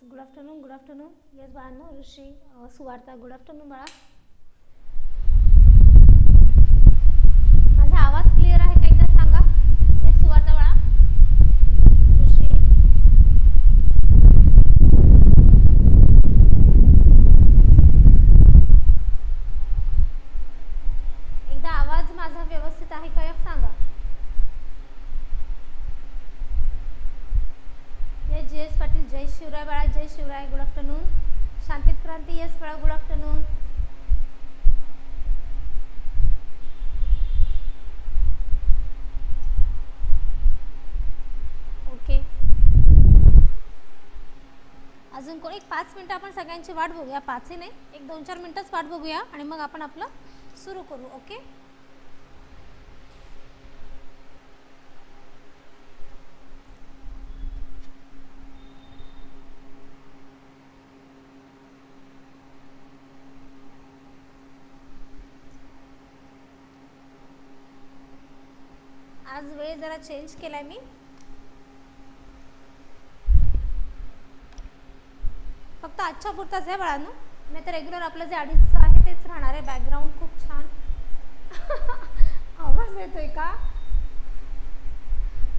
Good afternoon. Yes बाळांनो, ऋषी सुवार्ता. Good afternoon बाळा. माझा आवाज क्लिअर आहे का एकदा सांगा. येस सुवार्ता बाळा. ऋषी. एकदा आवाज माझा व्यवस्थित आहे का सांगा. JS पाटील. जय शिवराय बाळा. जय शिवराय. Good afternoon. शांतित क्रांती. येस बाळा. Good afternoon. ओके, अजून कोण एक 5 मिनिटं आपण सगळ्यांची वाट बघूया. 5ही नाही, एक 2-4 मिनिटच वाट बघूया आणि मग आपण आपलं सुरू करू. ओके, आज वेळ जरा चेंज केलाय मी. फक्त आजच्या पुरताच आहे बाळांनो, नाही तर रेग्युलर आपलं जे 2:30 आहे तेच राहणार आहे. बॅकग्राऊंड खूप छान आवाज येतोय का?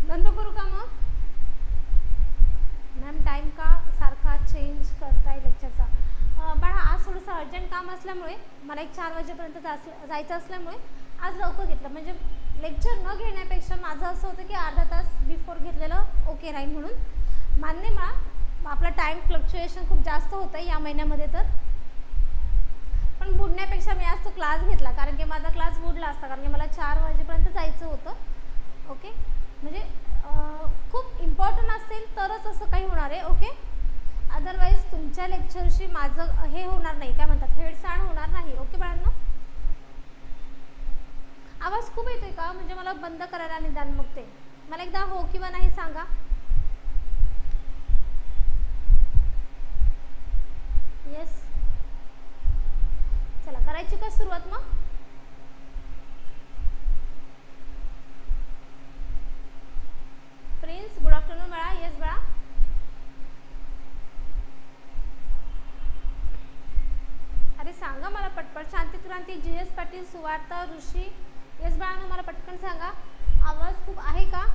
बंद करू का मग मॅम? टाइम का सारखा चेंज करताय लेक्चरचा? बाळा आज थोडंसं अर्जंट काम असल्यामुळे मला एक 4 वाजेपर्यंत जायचं असल्यामुळे आज लवकर घेतलं. म्हणजे लेक्चर न घेण्यापेक्षा माझं असं होतं की अर्धा तास बिफोर घेतलेलं ओके राहील म्हणून. मान्य मला आपला टाइम फ्लक्च्युएशन खूप जास्त होतं या महिन्यामध्ये, तर पण बुडण्यापेक्षा मी आज तो क्लास घेतला, कारण की माझा क्लास बुडला असता, कारण की मला 4 वाजेपर्यंत जायचं होतं. ओके, म्हणजे खूप इम्पॉर्टंट असेल तरच असं काही होणार आहे. ओके, अदरवाईज तुमच्या लेक्चरशी माझं हे होणार नाही, काय म्हणतात, हेळसांड होणार नाही. ओके बाळांनो, आवाज खूप येतोय का? म्हणजे मला बंद करायला निदान मग ते मला एकदा हो किंवा नाही सांगा. येस, चला करायची का सुरुवात मग? प्रिन्स. गुड आफ्टरनून बाळा. येस बाळा. अरे सांगा मला पटपट. शांती क्रांती. JS पाटील. सुवार्ता. ऋषी. येस बाळांनो, मला पटकन सांगा. आवाज खूप आहे का?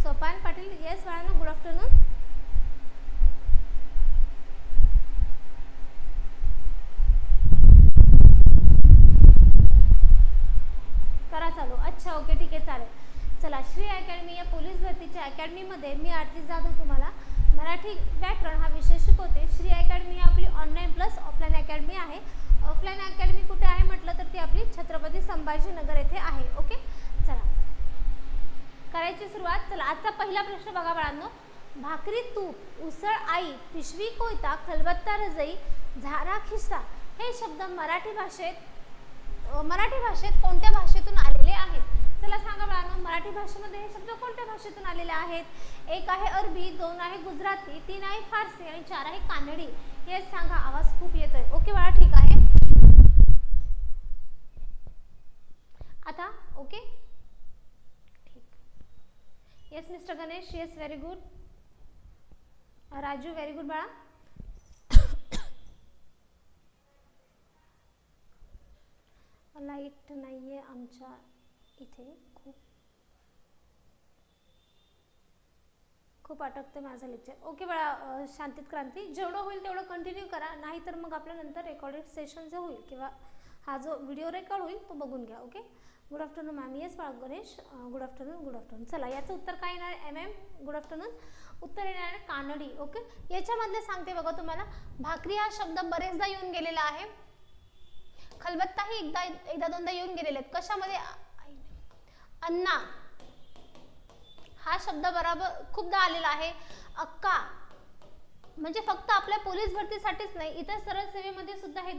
सोपान पाटील. येस बाळांनो, गुड आफ्टरनून. करा चालू. अच्छा, ओके, ठीक आहे, चालेल. चला, श्री अकॅडमी या पोलीस भरतीच्या अकॅडमीमध्ये मी आरती जाधव तुम्हाला मराठी व्याकरण हा विषय शिकवते. श्री अकॅडमी ही आपली ऑनलाईन प्लस ऑफलाईन अकॅडमी आहे. ऑफलाईन अकॅडमी कुठे आहे म्हटलं तर ती आपली छत्रपती संभाजीनगर येथे आहे. ओके, चला करायची सुरुवात. चला, आजचा पहिला प्रश्न बघा बाळांनो. भाकरी तूप, उसळ आई, पिशवी कोयता, खलबत्ता रजई, झारा खिस्सा हे शब्द मराठी भाषेत कोणत्या भाषेतून आलेले आहेत? चला सांगा बाळांनो, मराठी भाषेमध्ये हे शब्द कोणत्या भाषेतून आलेले आहेत? 1 आहे अरबी, 2 आहे गुजराती, 3 आहे फारसी आणि 4 आहे कानडी. हे सांगा. आवाज खूप येतोय. ओके बाळा, ठीक आहे आता. ओके, ठीक. Yes mister Ganesh. Yes, very good. Raju, very good बाळा. लाईट नाहीये आमच्या इथे. खूप अटकते माझं लेक्चर. ओके बाळा. शांतीत क्रांती. जेवढं होईल तेवढं कंटिन्यू करा, नाहीतर मग आपल्या नंतर रेकॉर्डेड सेशन जे होईल किंवा हा जो व्हिडिओ रेकॉर्ड होईल तो बघून घ्या. Okay, good afternoon ma'am. Yes बाळा गणेश. Good afternoon. चला, याचं उत्तर काय येणार आहे? MM. Good afternoon. उत्तर येणार आहे कानडी. ओके, याच्यामधले सांगते बघा तुम्हाला. भाकरी हा शब्द बरेचदा येऊन गेलेला आहे. खलबत्ताही एकदा दोनदा येऊन गेलेले आहेत. कशामध्ये? अन्ना हा शब्द बरोबर खूपदा आलेला आहे. अक्का म्हणजे फक्त आपल्या पोलीस भरतीसाठीच नाही, इतर सरळ सेवेमध्ये सुद्धा हे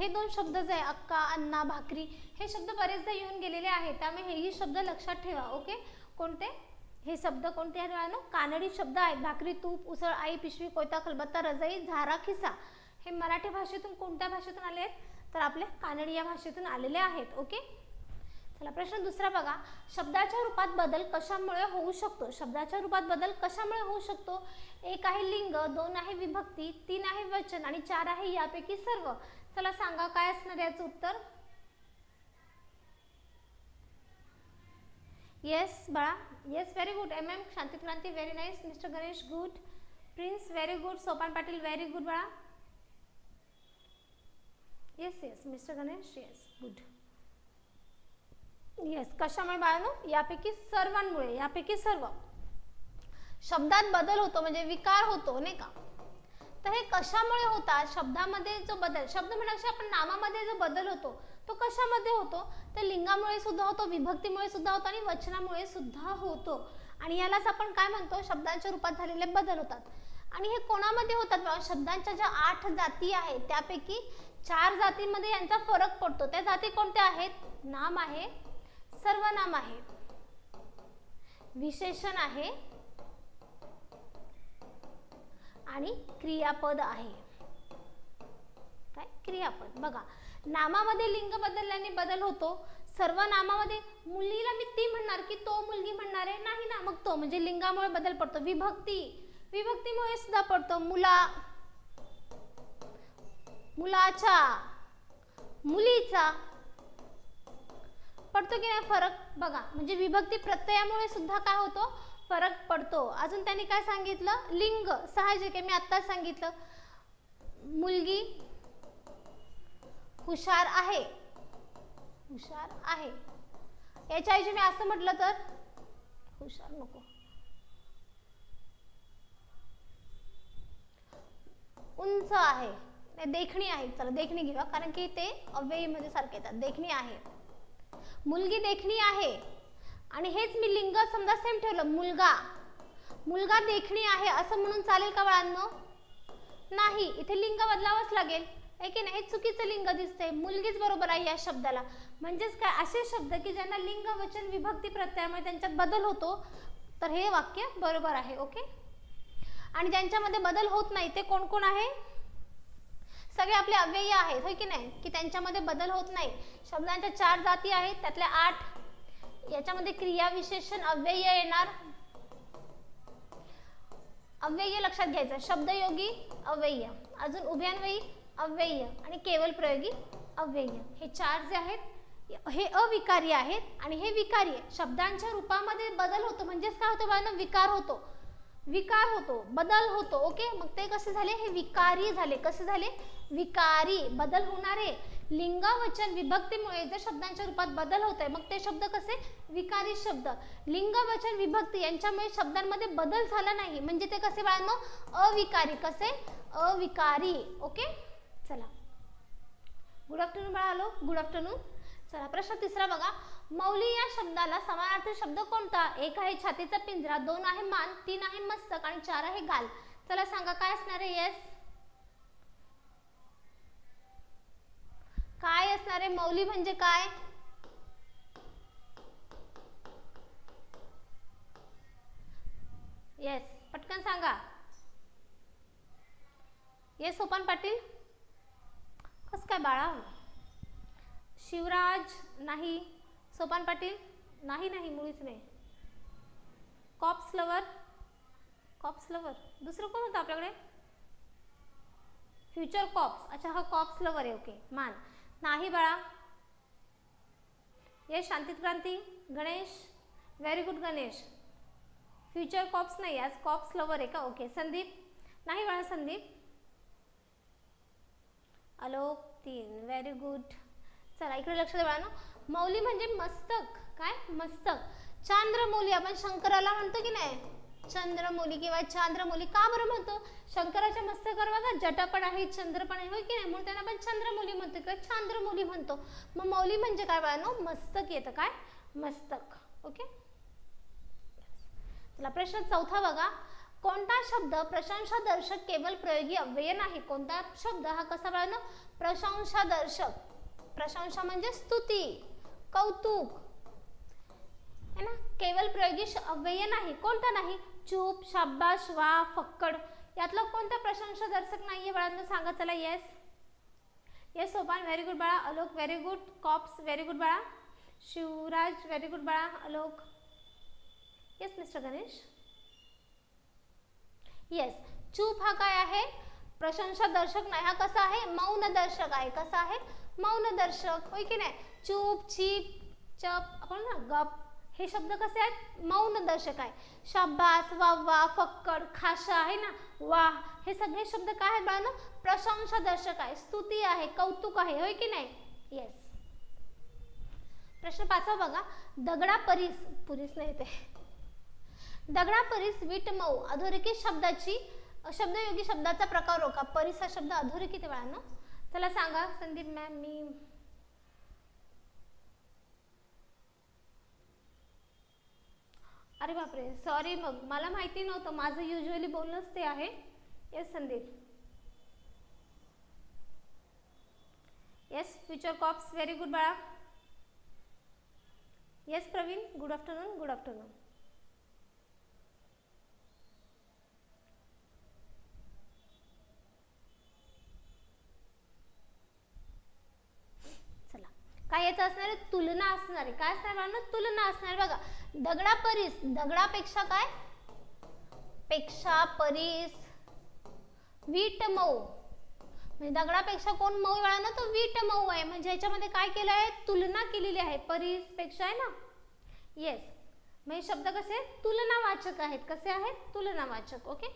दोन शब्द जे आहे, अक्का, अन्ना, भाकरी, हे शब्द बरेचदा येऊन गेलेले आहेत. त्यामुळे हेही शब्द लक्षात ठेवा. ओके, कोणते हे शब्द कोणते आहेत? कानडी शब्द आहेत. भाकरी तूप, उसळ आई, पिशवी कोयता, खलबत्ता रजई, झारा खिसा हे मराठी भाषेतून कोणत्या भाषेतून आले आहेत? तर आपल्या कानडी या भाषेतून आलेले आहेत. ओके, चला प्रश्न दुसरा बघा, शब्दाच्या रूपात बदल कशामुळे होऊ शकतो? शब्दाच्या रूपात बदल कशामुळे होऊ शकतो? 1 आहे लिंग, 2 आहे विभक्ती, 3 आहे वचन आणि 4 आहे यापैकी सर्व. चला सांगा काय असणार याचं उत्तर? येस बाळा, yes, very good. MM Shanti Kranti, very nice. Mister Ganesh good. Prince very good. Sopan Patil very good बाळा. Yes yes mister Ganesh, yes good. Yes, कशामुळे बाळांनो? यापैकी सर्वांमुळे, यापैकी सर्व. शब्दात बदल होतो म्हणजे विकार होतो नाही का? तर हे कशामुळे होतात? शब्दामध्ये जो बदल, शब्द म्हणण्यापेक्षा आपण नामामध्ये जो बदल होतो तो कशामध्ये होतो? तर लिंगामुळे सुद्धा होतो, विभक्तीमुळे सुद्धा होतो आणि वचनामुळे सुद्धा होतो. आणि यालाच आपण काय म्हणतो? शब्दांच्या रूपात झालेले बदल होतात. आणि हे कोणामध्ये होतात? शब्दांच्या ज्या 8 जाती आहेत त्यापैकी 4 जातींमध्ये यांचा फरक पडतो. त्या जाती कोणत्या आहेत? नाम आहे, सर्वनाम आहे, विशेषण आहे आणि क्रियापद आहे. काय? क्रियापद. बघा, नामामध्ये लिंग बदलल्याने बदल होतो. सर्वनामामध्ये मुलीला मी ती म्हणणार की तो मुलगी म्हणणार आहे नाही ना, मग तो म्हणजे लिंगामुळे बदल पडतो. विभक्ती, विभक्तीमुळे सुद्धा पडतो. मुला, मुलाचा, मुलीचा, पडतो की नाही फरक? बघा, म्हणजे विभक्ती प्रत्ययामुळे सुद्धा काय होतो? फरक पडतो. अजून त्यांनी काय सांगितलं? लिंग, साहजिक आहे, मी आत्ताच सांगितलं. मुलगी हुशार आहे, हुशार आहे. याच्याऐवजी मी असं म्हटलं तर हुशार नको, उंच आहे, देखणी आहे. चला देखणी घेऊया कारण की ते अव्ययीमध्ये सारखे येतात. देखणी आहे, मुलगी देखणी आहे. आणि हेच मी लिंग समजा सेम ठेवलं, मुलगा, मुलगा देखणी आहे असं म्हणून चालेल का बाळांनो? नाही, इथे लिंग बदलावंच लागेल आहे की नाही? हे चुकीचं लिंग दिसतंय. मुलगीच बरोबर आहे या शब्दाला. म्हणजेच काय? असे शब्द की ज्यांना लिंग वचन विभक्ती प्रत्ययामुळे त्यांच्यात बदल होतो, तर हे वाक्य बरोबर आहे. ओके. आणि ज्यांच्यामध्ये बदल होत नाही ते कोण कोण आहे? सगळे आपले अव्यय आहेत, होय की नाही? की त्यांच्यामध्ये बदल होत नाही. शब्दांच्या 4 जाती आहेत, त्यातल्या 8. याच्यामध्ये क्रिया विशेषण अव्यय येणार. अव्यय लक्षात घ्यायचं. शब्दयोगी अव्यय, अजून उभयान्वयी अव्यय आणि केवल प्रयोगी अव्यय. हे 4 जे आहेत हे अविकारी आहेत आणि हे विकारी आहे. शब्दांच्या रूपामध्ये बदल होतो म्हणजेच काय होतं बाळांनो? विकार होतो, विकार होतो, बदल होतो. ओके. मग ते कसे झाले? हे विकारी झाले. कसे झाले? विकारी. बदल होणारे लिंग वचन विभक्तीमुळे जर शब्दांच्या रूपात बदल होत आहे, मग ते शब्द कसे? विकारी शब्द. लिंग वचन विभक्ती यांच्यामुळे शब्दांमध्ये बदल झाला नाही म्हणजे ते कसे बाळांनो? अविकारी. कसे? अविकारी. ओके. चला, गुड आफ्टरनून बाळा. आलो, गुड आफ्टरनून. चला प्रश्न तिसरा बघा, मौली या शब्दाला समानार्थी शब्द कोणता? 1 आहे छातीचा पिंजरा, 2 आहे मान, 3 आहे मस्तक आणि 4 आहे गाल. चला सांगा काय असणार आहे? येस, काय असणार आहे? मौली म्हणजे काय? येस, पटकन सांगा. येस सोपान पाटील. कस काय बाळा? शिवराज नाही, सोपान पाटील नाही, नाही मुळीच नाही. कॉप्स लवर, कॉप्स लवर दुसरं कोण होतं आपल्याकडे? Future cops. अच्छा, हा कॉप्स लवर आहे. ओके. मान नाही बाळा. ये Shanti Kranti, Ganesh very good Ganesh. Future cops नाही, आज कॉप्स लवर आहे का? ओके. संदीप नाही बाळा, संदीप. Alok 3 very good. चला इकडे लक्ष द्या बाळांनो. मौली म्हणजे मस्तक. काय? मस्तक. चांद्रमौली आपण शंकराला म्हणतो की नाही? चंद्रमौली किंवा चांद्रमौली. का बरं म्हणतो? शंकराच्या मस्तकावर बघा जटा पण आहे, चंद्र पण आहे, होय की नाही? म्हणून त्यांना आपण चंद्रमौली म्हणतो किंवा चांद्रमौली म्हणतो. मग मौली म्हणजे काय बाळांनो? मस्तक येतं. काय? मस्तक. ओके. चला प्रश्न चौथा बघा, कोणता शब्द प्रशंसादर्शक केवळ प्रयोगी अव्यय नाही? कोणता शब्द हा कसा बाळांनो? प्रशंसादर्शक. प्रशंसा म्हणजे स्तुती, कौतुक है ना? केवळ प्रयोगी अव्यय नाही. कोणता नाही? चूप, शाबाश, वा, फक्कड यातला कोणता प्रशंसादर्शक नाहीये बाळांनो? सांगा चला. Yes, yes Sopan very good बाळा. Alok very good. Cops very good बाळा. शिवराज व्हेरी गुड बाळा. Alok. Yes mister Ganesh. Yes. चूप हा काय आहे? प्रशंसा दर्शक नाही. हा कसा आहे? मौन दर्शक आहे. कसा आहे? मौन दर्शक. होय की नाही? चूप, चीप, चप, आपण ना गप, हे शब्द कसे आहेत? मौन दर्शक आहे. शाबास, वा वा, फक्कड, खाशा आहे ना, वाह, हे सगळे शब्द काय आहेत बाळांनो? प्रशंसा दर्शक आहे, स्तुती आहे, कौतुक आहे. होय की नाही? येस. प्रश्न 5 बघा. दगडा परीस, पुरीस नाही ते, दगडा परीस वीट मऊ अधोरेखित शब्दाची शब्दयोगी शब्दाचा प्रकार ओळखा. परीस हा शब्द अधोरेखित आहे बाळांनो. चला सांगा संदीप मॅम. मी अरे बापरे, सॉरी, मग मला माहिती नव्हतं. माझं युजली बोलणंच ते आहे. Yes Sandeep. Yes. Future cops very good बाळा. Yes Praveen. Good afternoon. Good afternoon. चला, काय याचं असणार आहे? तुलना असणार आहे. काय असणार आहे? तुलना असणार. बघा, दगडा परीस, दगडापेक्षा काय? पेक्षा, परीस, वीट मऊ, म्हणजे दगडापेक्षा कोण मऊ आहे ना? तो वीट मऊ आहे. म्हणजे याच्यामध्ये काय केलं आहे? तुलना केलेली आहे. परीस पेक्षा आहे ना. येस. म्हणजे शब्द कसे? तुलनावाचक आहेत. कसे आहेत? तुलनावाचक. ओके.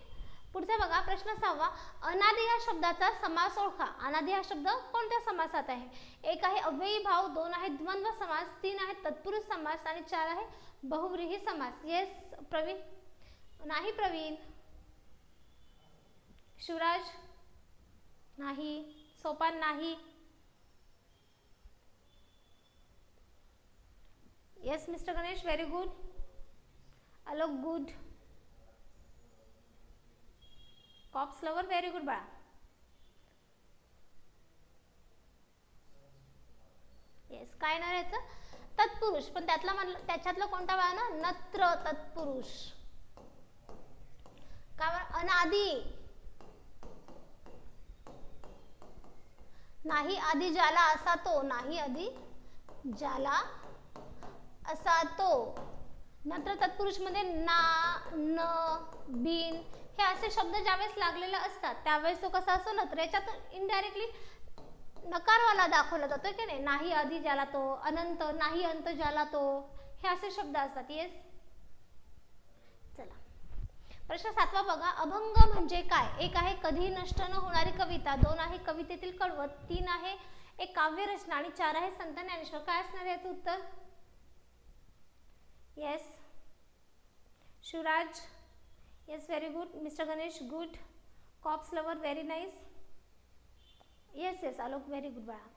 पुढचा बघा. प्रश्न 6. अनादि या शब्दाचा समास ओळखा. अनादि हा शब्द कोणत्या समासात आहे? 1 आहे अव्ययी भाव, 2 आहे द्वंद्व समास, 3 आहे तत्पुरुष समास आणि 4 आहे बहुव्रीही समास. येस प्रवीण. नाही प्रवीण. शिवराज नाही. सोपान नाही. Yes mister Ganesh very good. Alok good. Cops lover very good बाळा. येस. काय ना याचं? तत्पुरुष. पण त्याच्यातलं कोणता बाळा ना? नत्र तत्पुरुष. का? अनादि. नाही आधी ज्याला असा तो. नाही आधी ज्याला असा तो. नंतर तत्पुरुष मध्ये ना, न, बिन हे असे शब्द ज्यावेळेस लागलेले असतात त्यावेळेस तो कसा असतो? नत्र. याच्यात इनडायरेक्टली नकारवाला दाखवला जातो की नाही? नाही आधी ज्याला तो, अनंत, नाही अंत ज्याला तो, हे असे शब्द असतात. येस. चला, प्रश्न 7 बघा. अभंग म्हणजे काय? 1 आहे कधी नष्ट न होणारी कविता, 2 आहे कवितेतील कडवत, 3 आहे एक काव्य रचना आणि 4 आहे संत ज्ञानेश्वर. काय असणार याचं उत्तर? Yes Shivraj. Yes very good. Mister Ganesh good. Cops lover very nice. Yes yes Alok very good बाळा.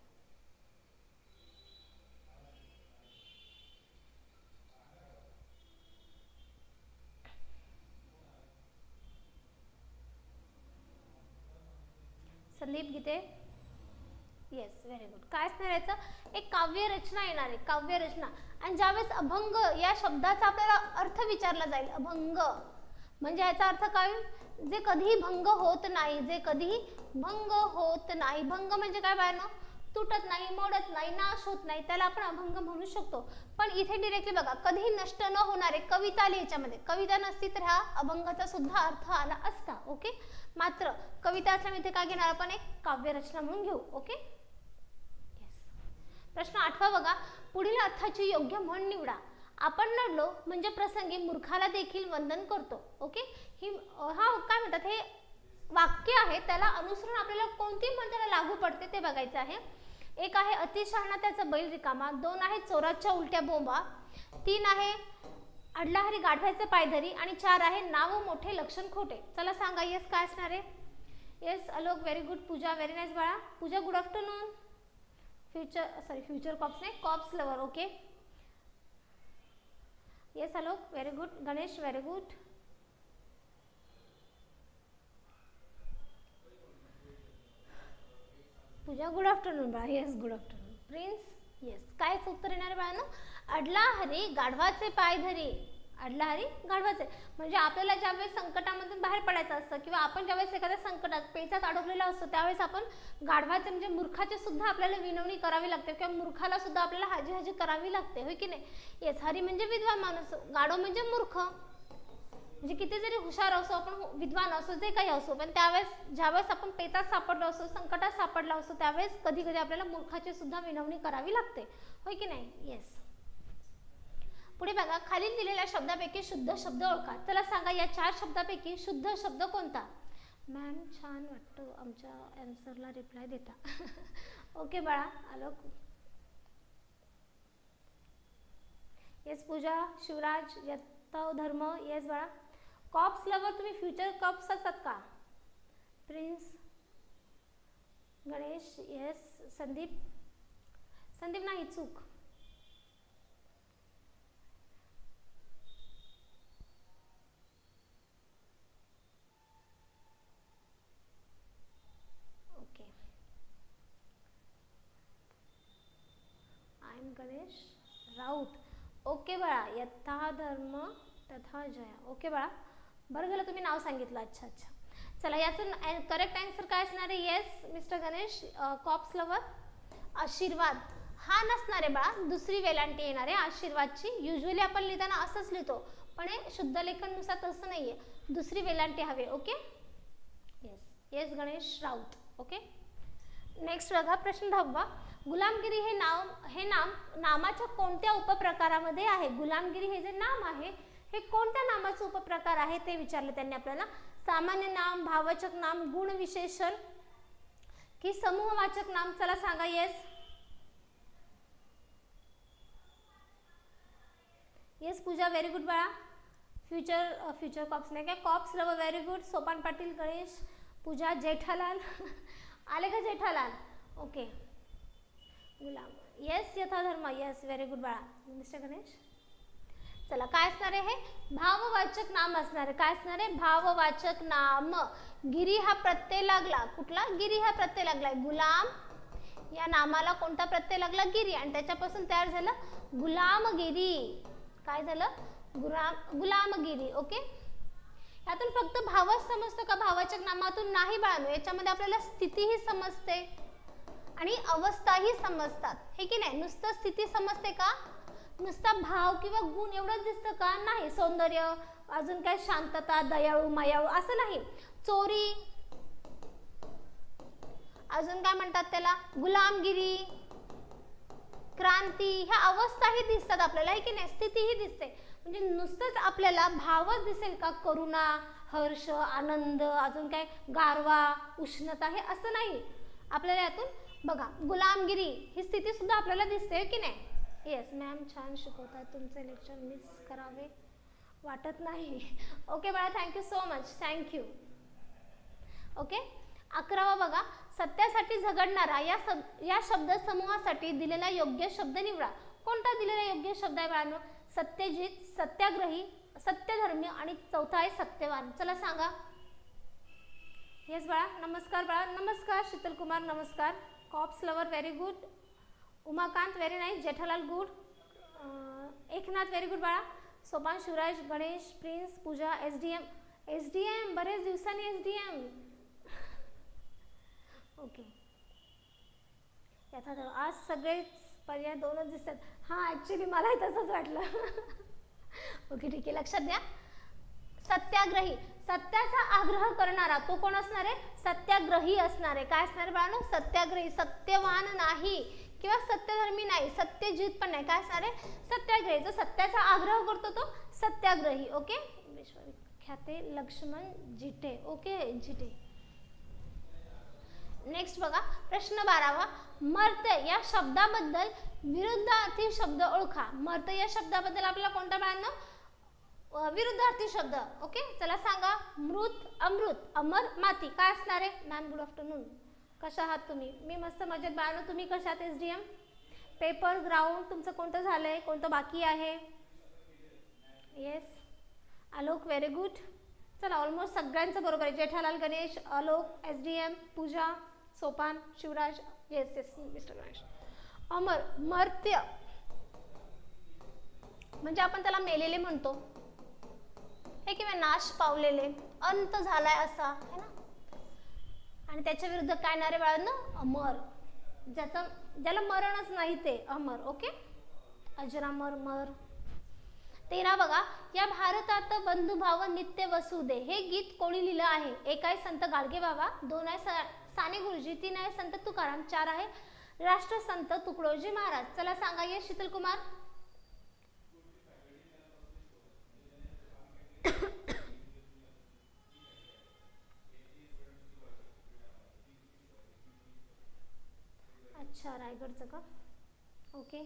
Sandeep Gite. Yes very good. काय असणार याचं? एक काव्य रचना येणार आहे. काव्य रचना. आणि ज्यावेळेस अभंग या शब्दाचा आपल्याला अर्थ विचारला जाईल, अभंग म्हणजे याचा अर्थ काय? जे कधीही भंग होत नाही. जे कधीही भंग होत नाही. भंग म्हणजे काय बाळांनो? तुटत नाही, मोडत नाही, नाश होत नाही, त्याला आपण अभंग म्हणू शकतो. पण इथे डिरेक्टली बघा, कधीही नष्ट न होणारे कविता आली याच्यामध्ये. कविता नसती तर हा अभंगाचा सुद्धा अर्थ आला असता. ओके. मात्र कविता असल्यामुळे इथे काय घेणार आपण? एक काव्य रचना म्हणून घेऊ. ओके. प्रश्न 8 बघा. पुढील अर्थाची योग्य म्हण निवडा. आपण नडलो म्हणजे प्रसंगी मूर्खाला देखील वंदन करतो. ओके. ही काय म्हणतात? हे वाक्य आहे, त्याला अनुसरून आपल्याला कोणती म्हण त्याला लागू पडते ते बघायचं आहे. 1 आहे अतिशहाणा त्याचा बैल रिकामा, 2 आहे चोराच्या उलट्या बोंबा, 3 आहे अडला हरी गाढवाचे पायधरी आणि 4 आहे नाव मोठे लक्षण खोटे. चला सांगा येस काय असणार आहे? Yes Alok very good. Pooja very nice बाळा. Pooja good afternoon. Future cops नाही, cops lover. Okay. Yes Alok very good. Ganesh very good. Pooja good afternoon बाळा. Yes good afternoon. Prince. Yes. कायच उत्तर येणार आहे बाळांनो? अडला हरी गाढवाचे पाय धरी. अडला हरी गाढवाचे. म्हणजे आपल्याला ज्यावेळेस संकटामधून बाहेर पडायचं असतं किंवा आपण ज्यावेळेस एखाद्या संकटात पेचात अडकलेला असतो त्यावेळेस आपण गाढवाचे म्हणजे मूर्खाचे सुद्धा आपल्याला विनवणी करावी लागते किंवा मूर्खाला सुद्धा आपल्याला हाजी हाजी करावी लागते, होय की नाही. येस, हरी म्हणजे विद्वान माणूस, गाढव म्हणजे मूर्ख. म्हणजे किती जरी हुशार असो आपण, विद्वान असो, जे काही असो, पण त्यावेळेस ज्यावेळेस आपण पेचात सापडलो असतो, संकटात सापडला असतो त्यावेळेस कधी कधी आपल्याला मूर्खाची सुद्धा विनवणी करावी लागते, होय की नाही. येस. पुढे बघा, खालील दिलेल्या शब्दापैकी शुद्ध शब्द ओळखा. चला सांगा, या 4 शब्दापैकी शुद्ध शब्द कोणता. मॅम छान वाटतं आमच्या आन्सरला रिप्लाय देता. ओके बाळा, आलो. येस पूजा, शिवराज, यत्तव धर्म. येस बाळा. कॉप्स लवर, तुम्ही फ्युचर कॉप्स असतात का. प्रिन्स, गणेश. येस. संदीप, संदीप नाही, चूक. गणेश राऊत. ओके बाळा, यथा धर्म तथा जया. ओके बाळा, बरं झालं तुम्ही नाव सांगितलं. अच्छा अच्छा. चला, याचं करेक्ट आन्सर काय असणार आहे. Yes mister Ganesh, cops lover. आशीर्वाद हा नसणार आहे बाळा, दुसरी वेलांटी येणार आहे आशीर्वादची. युजली आपण लिहिताना असंच लिहितो, पण हे शुद्ध लेखननुसार तसं नाही आहे, दुसरी वेलांटी हवे. Okay. Yes. Yes Ganesh Raut. Okay. Next बघा, प्रश्न 10वा. गुलामगिरी हे नाम नामाच्या कोणत्या उपप्रकारामध्ये आहे. गुलामगिरी हे जे नाम आहे हे कोणत्या नामाचा उपप्रकार आहे ते विचारले त्यांनी आपल्याला. सामान्य नाम, भाववाचक नाम, गुण विशेषण की समूहवाचक नाम. चला सांगा. Yes. Yes Pooja, very good बाळा. फ्युचर कॉप्स नाही काय, cops lover, very good. Sopan Patil, Ganesh, Pooja, Jethalal. आले का Jethalal. Okay. Ghulam. Yes. Yathadharma. Yes, very good बाळा. मिस्टर गणेश. चला, काय असणार आहे हे भाववाचक नाम असणार आहे. काय असणार आहे भाववाचक नाम. गिरी हा प्रत्यय लागला. कुठला. गिरी हा प्रत्यय लागलाय. गुलाम या नामाला कोणता प्रत्यय लागला. गिरी. आणि त्याच्यापासून तयार झालं गुलामगिरी. काय झालं गुलामगिरी. ओके. यातून फक्त भावच समजतो का भाववाचक नामातून नाही बाळांनो. याच्यामध्ये आपल्याला स्थितीही समजते आणि अवस्थाही समजतात, हे की नाही. नुसतं स्थिती समजते का, नुसता भाव किंवा गुण एवढंच दिसतं का, नाही. सौंदर्य, अजून काय शांतता, दयाळू, मायाळू असं नाही. चोरी, अजून काय म्हणतात त्याला, गुलामगिरी, क्रांती, ह्या अवस्थाही दिसतात आपल्याला, हे की नाही. स्थितीही दिसते. म्हणजे नुसतंच आपल्याला भावच दिसेल का, करुणा, हर्ष, आनंद, अजून काय गारवा, उष्णता, हे असं नाही. आपल्याला यातून बघा गुलामगिरी ही स्थिती सुद्धा आपल्याला दिसते, की नाही. येस मॅम, छान शिकवतात, तुमचे लेक्चर मिस करावे वाटत नाही. ओके बाळा, thank you so much, thank you. Okay. 11वा बघा, सत्यासाठी झगडणारा या शब्द समूहासाठी दिलेला योग्य शब्द निवडा. कोणता दिलेला योग्य शब्द आहे बाळांनो. सत्यजित, सत्याग्रही, सत्यधर्मी आणि चौथा आहे सत्यवान. चला सांगा. येस बाळा. नमस्कार बाळा. नमस्कार शीतल कुमार, नमस्कार. Cops lover, very good. Umakant, very nice. Jethalal, good. Eknath, very good बाळा. सोपान, शिवराज, गणेश, प्रिन्स, पूजा, एसडीएम बरेच दिवसांनी एसडीएम. ओके. याचा आज सगळेच पर्याय 2च दिसतात. हां, ॲक्च्युली मलाही तसंच वाटलं. ओके, ठीक आहे, लक्षात द्या. सत्याग्रही, सत्याचा आग्रह करणारा तो कोण असणार आहे. सत्याग्रही असणार आहे. काय असणार आहे बाळांनो. सत्याग्रही. सत्यवान नाही किंवा सत्यधर्मी नाही, सत्यजित पण नाही. काय असणार आहे सत्याग्रही. जो सत्याचा आग्रह करतो तो सत्याग्रही. Okay. विश्वविख्याते Laxman Jite. Okay, Jite. Next बघा, प्रश्न 12वा. मर्त्य या शब्दाबद्दल विरुद्धार्थी शब्द ओळखा. मर्त्य या शब्दाबद्दल आपल्याला कोणता बाळांनो विरुद्धार्थी शब्द. ओके, चला सांगा. मृत, अमृत, अमर, माती. काय असणार आहे. मॅम गुड आफ्टरनून, कशा आहात तुम्ही. मी मस्त मजेत बाळांनो, तुम्ही कशा आहात. एसडीएम, पेपर, ग्राउंड तुमचं कोणतं झालंय, कोणतं बाकी आहे. येस. Alok, very good. चला, ऑलमोस्ट सगळ्यांचं बरोबर आहे. Jethalal, Ganesh, Alok, SDM, Pooja, Sopan, Shivraj. Yes yes mister Ganesh. अमर, मर्त्य म्हणजे आपण त्याला मेलेले म्हणतो. हे किंवा नाश पावलेले, अंत झालाय असा है ना. आणि त्याच्या विरुद्ध काय येणारे बाळांनो, अमर, ज्याला मरणच नाही ते अमर. ओके, अजरामर, मर. 13 बघा, या भारतात बंधुभाव नित्य वसुदे हे गीत कोणी लिहिलं आहे? 1 आहे संत गाडगे बाबा, 2 आहे साने गुरुजी, 3 आहे संत तुकाराम, 4 आहे राष्ट्रसंत तुकडोजी महाराज. चला सांगा ये शीतल कुमार. अच्छा, रायगडचं का? Okay,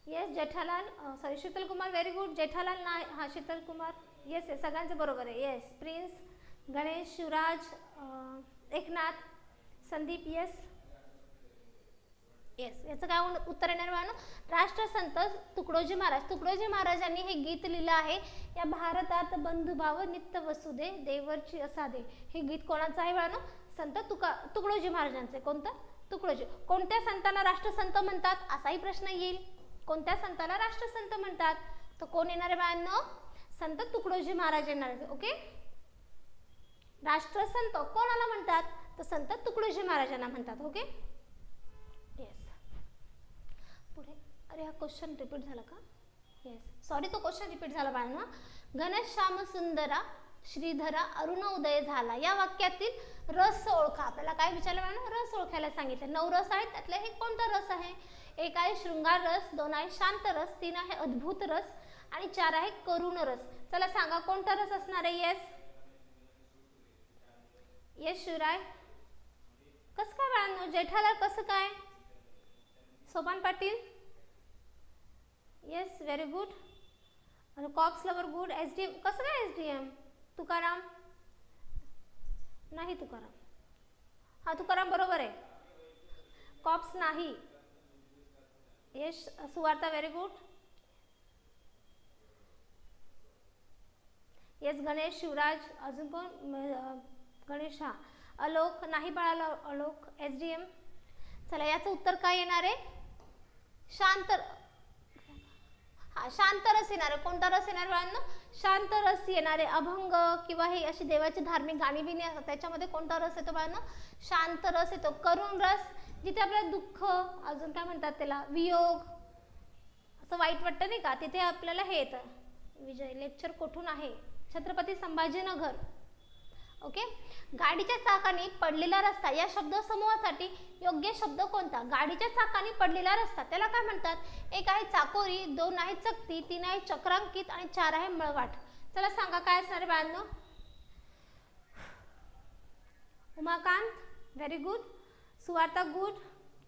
yes Jethalal, sorry Sheetal Kumar, very good. Jethalal नाही, हा शीतल कुमार, येस येस सगळ्यांचं बरोबर आहे. Yes, prince, Ganesh, Shivraj, Eknath, Sandeep, yes yes. याचं काय उत्तर येणार बाळांनो? राष्ट्रसंत तुकडोजी महाराज. तुकडोजी महाराजांनी हे गीत लिहिलं आहे. या भारतात बंधुभाव नित्य वसुदे देवरची असादे हे गीत कोणाचं आहे बाळांनो? संत तुकडोजी महाराजांचे. कोणतं? तुकडोजी. कोणत्या संतांना राष्ट्रसंत म्हणतात असाही प्रश्न येईल. कोणत्या संतांना राष्ट्रसंत म्हणतात? तर कोण येणार आहे बाळांनो? संत तुकडोजी महाराज येणार आहे. ओके, राष्ट्रसंत कोणाला म्हणतात? तर संत तुकडोजी महाराजांना म्हणतात. Okay, yes. पुढे, अरे हा क्वेश्चन रिपीट झाला का? येस, सॉरी, तो क्वेश्चन रिपीट झाला बाळांनो. घनश्याम सुंदरा श्रीधरा अरुण उदय झाला या वाक्यातील रस ओळखा. आपल्याला काय विचारलं बाळांनो? रस ओळखायला सांगितलं. 9 रस आहेत, त्यातले हे कोणता रस आहे? 1 आहे शृंगार रस, 2 आहे शांत रस, 3 आहे अद्भुत रस आणि 4 आहे करुण रस. चला सांगा कोणता रस असणार आहे? Yes yes Shivray. कसं काय बाळांनो? जेठालाल कसं काय? Sopan Patil, yes very good. Cops lover good. SDM कसं काय? SDM तुकाराम नाही, तुकाराम, हा तुकाराम बरोबर आहे. कॉप्स नाही. Yes, Suvarta very good. Yes, Ganesh, Shivraj, अजून कोण? गणेश, हा. अलोक नाही बाळाला, अलोक. SDM. चला याचं उत्तर काय येणार आहे? शांत, हा शांत रस येणार आहे. कोणता रस येणार बाळांनो? शांत रस येणार आहे. अभंग किंवा हे अशी देवाची धार्मिक गाणी बिणी असतात त्याच्यामध्ये कोणता रस येतो बाळांनो? शांत रस येतो. करुण रस, जिथे आपल्याला दुःख, अजून काय म्हणतात त्याला, वियोग, असं वाईट वाटतं नाही का, तिथे आपल्याला हे येतं. विजय लेक्चर कुठून आहे? छत्रपती संभाजीनगर. ओके, गाडीच्या चाकाने पडलेला रस्ता या शब्द समूहासाठी योग्य शब्द कोणता? गाडीच्या चाकाने पडलेला रस्ता त्याला काय म्हणतात? 1 आहे चाकोरी, 2 आहे चकती, 3 आहे चक्रांकित आणि 4 आहे मळवाट. चला सांगा काय असणार आहे बाळांनो? Umakant very good. Suvarta good.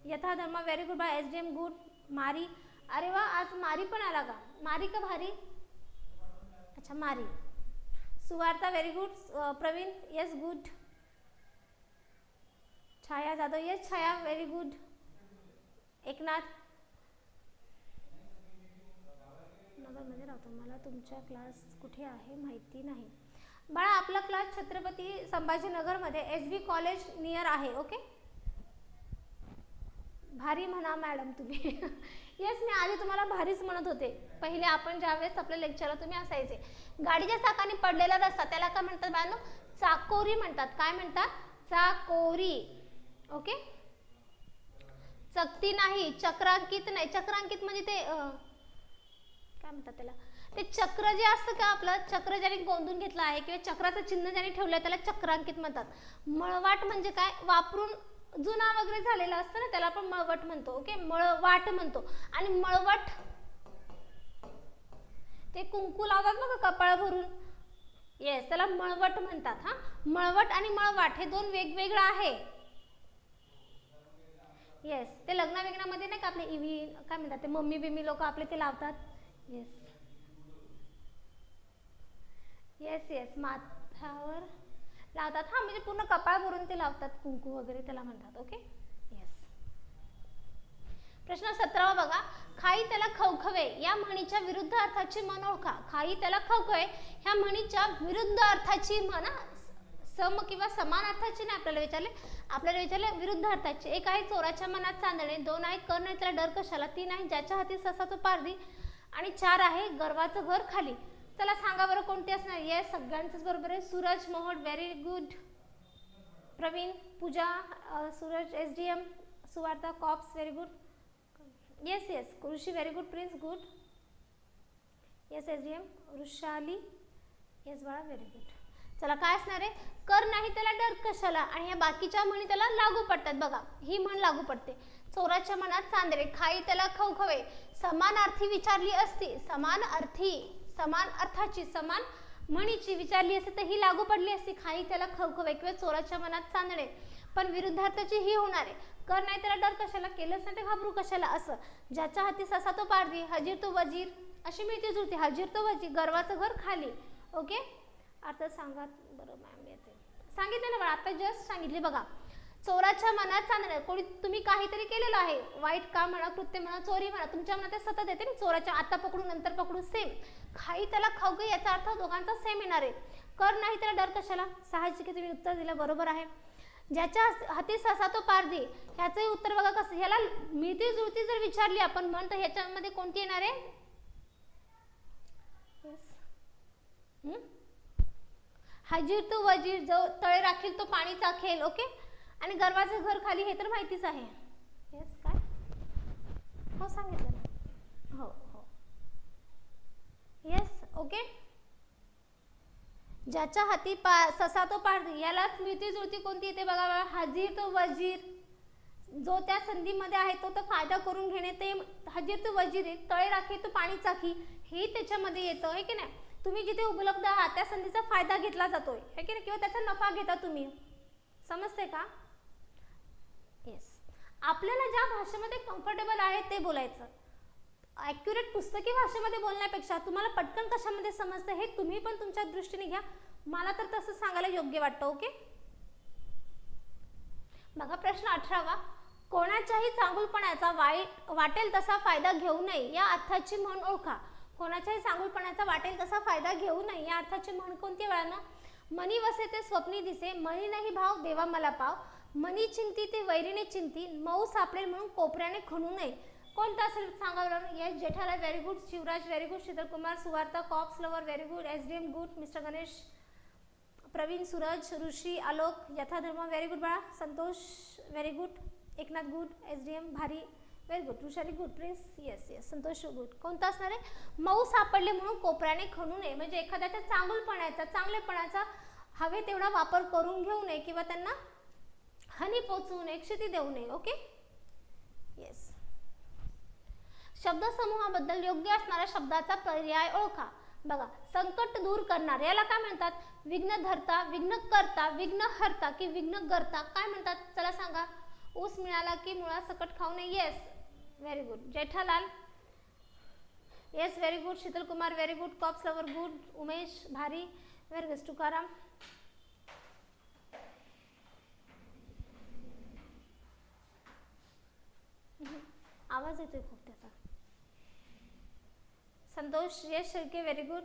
Yathadharma very good bye. SDM good. Mari, अरे वा, आज मारी पण आला का? मारी का भारी? अच्छा, Mari. Suvarta very good. Praveen, yes good. Chhaya Jadhav, yes Chhaya very good. Eknath, नगरमध्ये राहतो, मला तुमचा क्लास कुठे आहे माहिती नाही. बाळा आपला क्लास छत्रपती संभाजीनगरमध्ये SB कॉलेज नियर आहे. ओके, भारी म्हणा मॅडम तुम्ही. येस, मी आधी तुम्हाला भारीच म्हणत होते. पहिले आपण ज्यावेळेस आपल्या लेक्चरला तुम्ही असायचे. गाडीच्या चाकाने पडलेला रस्ता त्याला काय म्हणतात बाळांनो? चाकोरी म्हणतात. काय म्हणतात? चाकोरी. ओके, चकती नाही, चक्रांकित नाही. चक्रांकित म्हणजे ते काय म्हणतात त्याला? ते चक्र जे असतं का आपलं, चक्र ज्याने गोंधून घेतलं आहे किंवा चक्राचं चिन्ह ज्याने ठेवलं आहे त्याला चक्रांकित म्हणतात. मळवाट म्हणजे काय? वापरून जुना वगैरे झालेला असतं ना त्याला आपण मळवट म्हणतो. ओके, मळवाट म्हणतो. आणि मळवट ते कुंकू लावतात बघा कपाळ भरून, येस त्याला मळवट म्हणतात. हा, मळवट आणि मळवाट हे 2 वेगवेगळं आहे. येस, ते लग्न वेग्नामध्ये नाही का आपले इवी काय म्हणतात ते मम्मी बिम्मी लोक आपले ते लावतात. येस येस येस, माथ्यावर लावतात. हा, म्हणजे पूर्ण कपाळ भरून ते लावतात कुंकू वगैरे त्याला म्हणतात. Okay, yes. प्रश्न 17 बघा. खाई त्याला खवखवे या म्हणीच्या विरुद्ध अर्थाची म्हण ओळखा. खाई त्याला खवखवे ह्या म्हणीच्या विरुद्ध अर्थाची म्हण, सम किंवा समान अर्थाची नाही आपल्याला विचारले विरुद्ध अर्थाची. 1 आहे चोराच्या मनात चांदणे, 2 आहे कर नाही त्याला डर कशाला, 3 आहे ज्याच्या हाती ससा तो पारधी आणि 4 आहे गर्वाचं घर खाली. चला सांगा बरं कोणते असणार. येस सगळ्यांचंच बरोबर आहे. Suraj Mohod very good. Praveen, Pooja, Suraj, SDM, Suvarta, cops very good. Yes yes Rishi very good. Prince good. Yes SDM, Vrushali yes बाळा व्हेरी गुड. चला काय असणार आहे. कर नाही त्याला डर कशाला, आणि ह्या बाकीच्या म्हणी त्याला लागू पडतात. बघा ही म्हण लागू पडते. चोराच्या मनात चांदणे, खाई त्याला खवखवे. समान अर्थी विचारली असती, समान अर्थाची समान म्हणीची विचारली असते तर ही लागू पडली असती. खाई त्याला खवखवे किंवा चोराच्या मनात चांदणे. पण विरुद्धार्थाची ही होणार आहे. कर नाही त्याला डर कशाला, केलंच नाही ते घाबरू कशाला असं. ज्याच्या हाती ससा तो पारधी, हजीर तो वजीर अशी मिळती जुळती. हजीर तो वजीर, गर्वाचं घर खाली. ओके आता सांगा बरं मॅम. येते सांगितलं ना बघा, आता जस्ट सांगितले बघा. चोराच्या मनात चांदणे, कोणी तुम्ही काहीतरी केलेलं आहे, वाईट काम म्हणा, कृत्य म्हणा, चोरी म्हणा, तुमच्या मनात सतत येते ना. चोराच्या आता पकडून नंतर पकडून सेम. खाई त्याला खाऊ, याचा अर्थ दोघांचा सेम येणार आहे. कर नाही त्याला डर कशाला, साहजिक तुम्ही उत्तर दिलं बरोबर आहे. ज्याच्या हाती ससा तो पारधी, ह्याचंही उत्तर बघा कसं. ह्याला मिळती जुळती जर विचारली आपण म्हण तर ह्याच्यामध्ये कोणती येणार आहे. हजीर तो वजीर, जो तळे राखील तो पाणी चाखेल. ओके आणि गर्वाचं घर खाली हे तर माहितीच आहे. येस काय हो सांगितलं ना. हो हो येस ओके. ज्याच्या हाती ससा तो पारधी, यालाच मिळती जुळती कोणती येते बघा बघा. हजीर तो वजीर, जो त्या संधीमध्ये आहे तो तर फायदा करून घेणे ते हजीर तो वजीर आहे. तळे राखी तो पाणी चाखी हे त्याच्यामध्ये येतं आहे की नाही. तुम्ही जिथे उपलब्ध आहात त्या संधीचा फायदा घेतला जातोय है की नाही, किंवा त्याचा नफा घेता तुम्ही. समजते का. येस आपल्याला ज्या भाषेमध्ये कम्फर्टेबल आहे ते बोलायचं. ॲक्युरेट पुस्तकी भाषेमध्ये बोलण्यापेक्षा तुम्हाला पटकन कशामध्ये समजतं हे तुम्ही पण तुमच्या दृष्टीने घ्या. मला तर तसं सांगायला योग्य वाटतं. ओके बघा प्रश्न 18वा. कोणाच्याही चांगुलपणाचा वाटेल तसा फायदा घेऊ नये या अर्थाची म्हण ओळखा. कोणाच्याही चांगुलपणाचा वाटेल तसा फायदा घेऊ नये या अर्थाची म्हण कोणती वेळानं. मनी वसे ते स्वप्नी दिसे, मनी नाही भाव देवा मला पाव. मनी चिंती ते वैरीने चिंती, मऊ सापडेल म्हणून कोपऱ्याने खणू नये. कोणता असेल सांगा बरं. Yes Jethalal very good. Shivraj very good. Sheetal Kumar, Suvarta, cops lover very good. SDM good. Mister Ganesh, Praveen, Suraj, Rishi, Alok, Yathadharma very good बाळा. Santosh very good. Eknath good. SDM भारी very good. Vrushali good. Prince yes yes Santosh good. कोणता असणार आहे. मऊ सापडले म्हणून कोपऱ्याने खणू नये, म्हणजे एखाद्याच्या चांगुलपणाचा चांगलेपणाचा हवे तेवढा वापर करून घेऊ नये किंवा त्यांना हानी पोचवू नये, क्षती देऊ नये. Okay yes. शब्दसमूहाबद्दल योग्य असणाऱ्या शब्दाचा पर्याय ओळखा. बघा संकट दूर करणार याला काय म्हणतात. विघ्नधर्ता, विघ्नकर्ता, विघ्नहर्ता की विघ्नकर्ता काय म्हणतात. चला सांगा. ऊस मिळाला की मुळा सकट खाऊ नये. Yes very good. Jethalal yes very good. Sheetal Kumar very good. Cops lover good. Umesh भारी व्हेरी गुड. तुकाराम आवाज येतोय खूप त्याचा. Santosh Yash Shelke very good.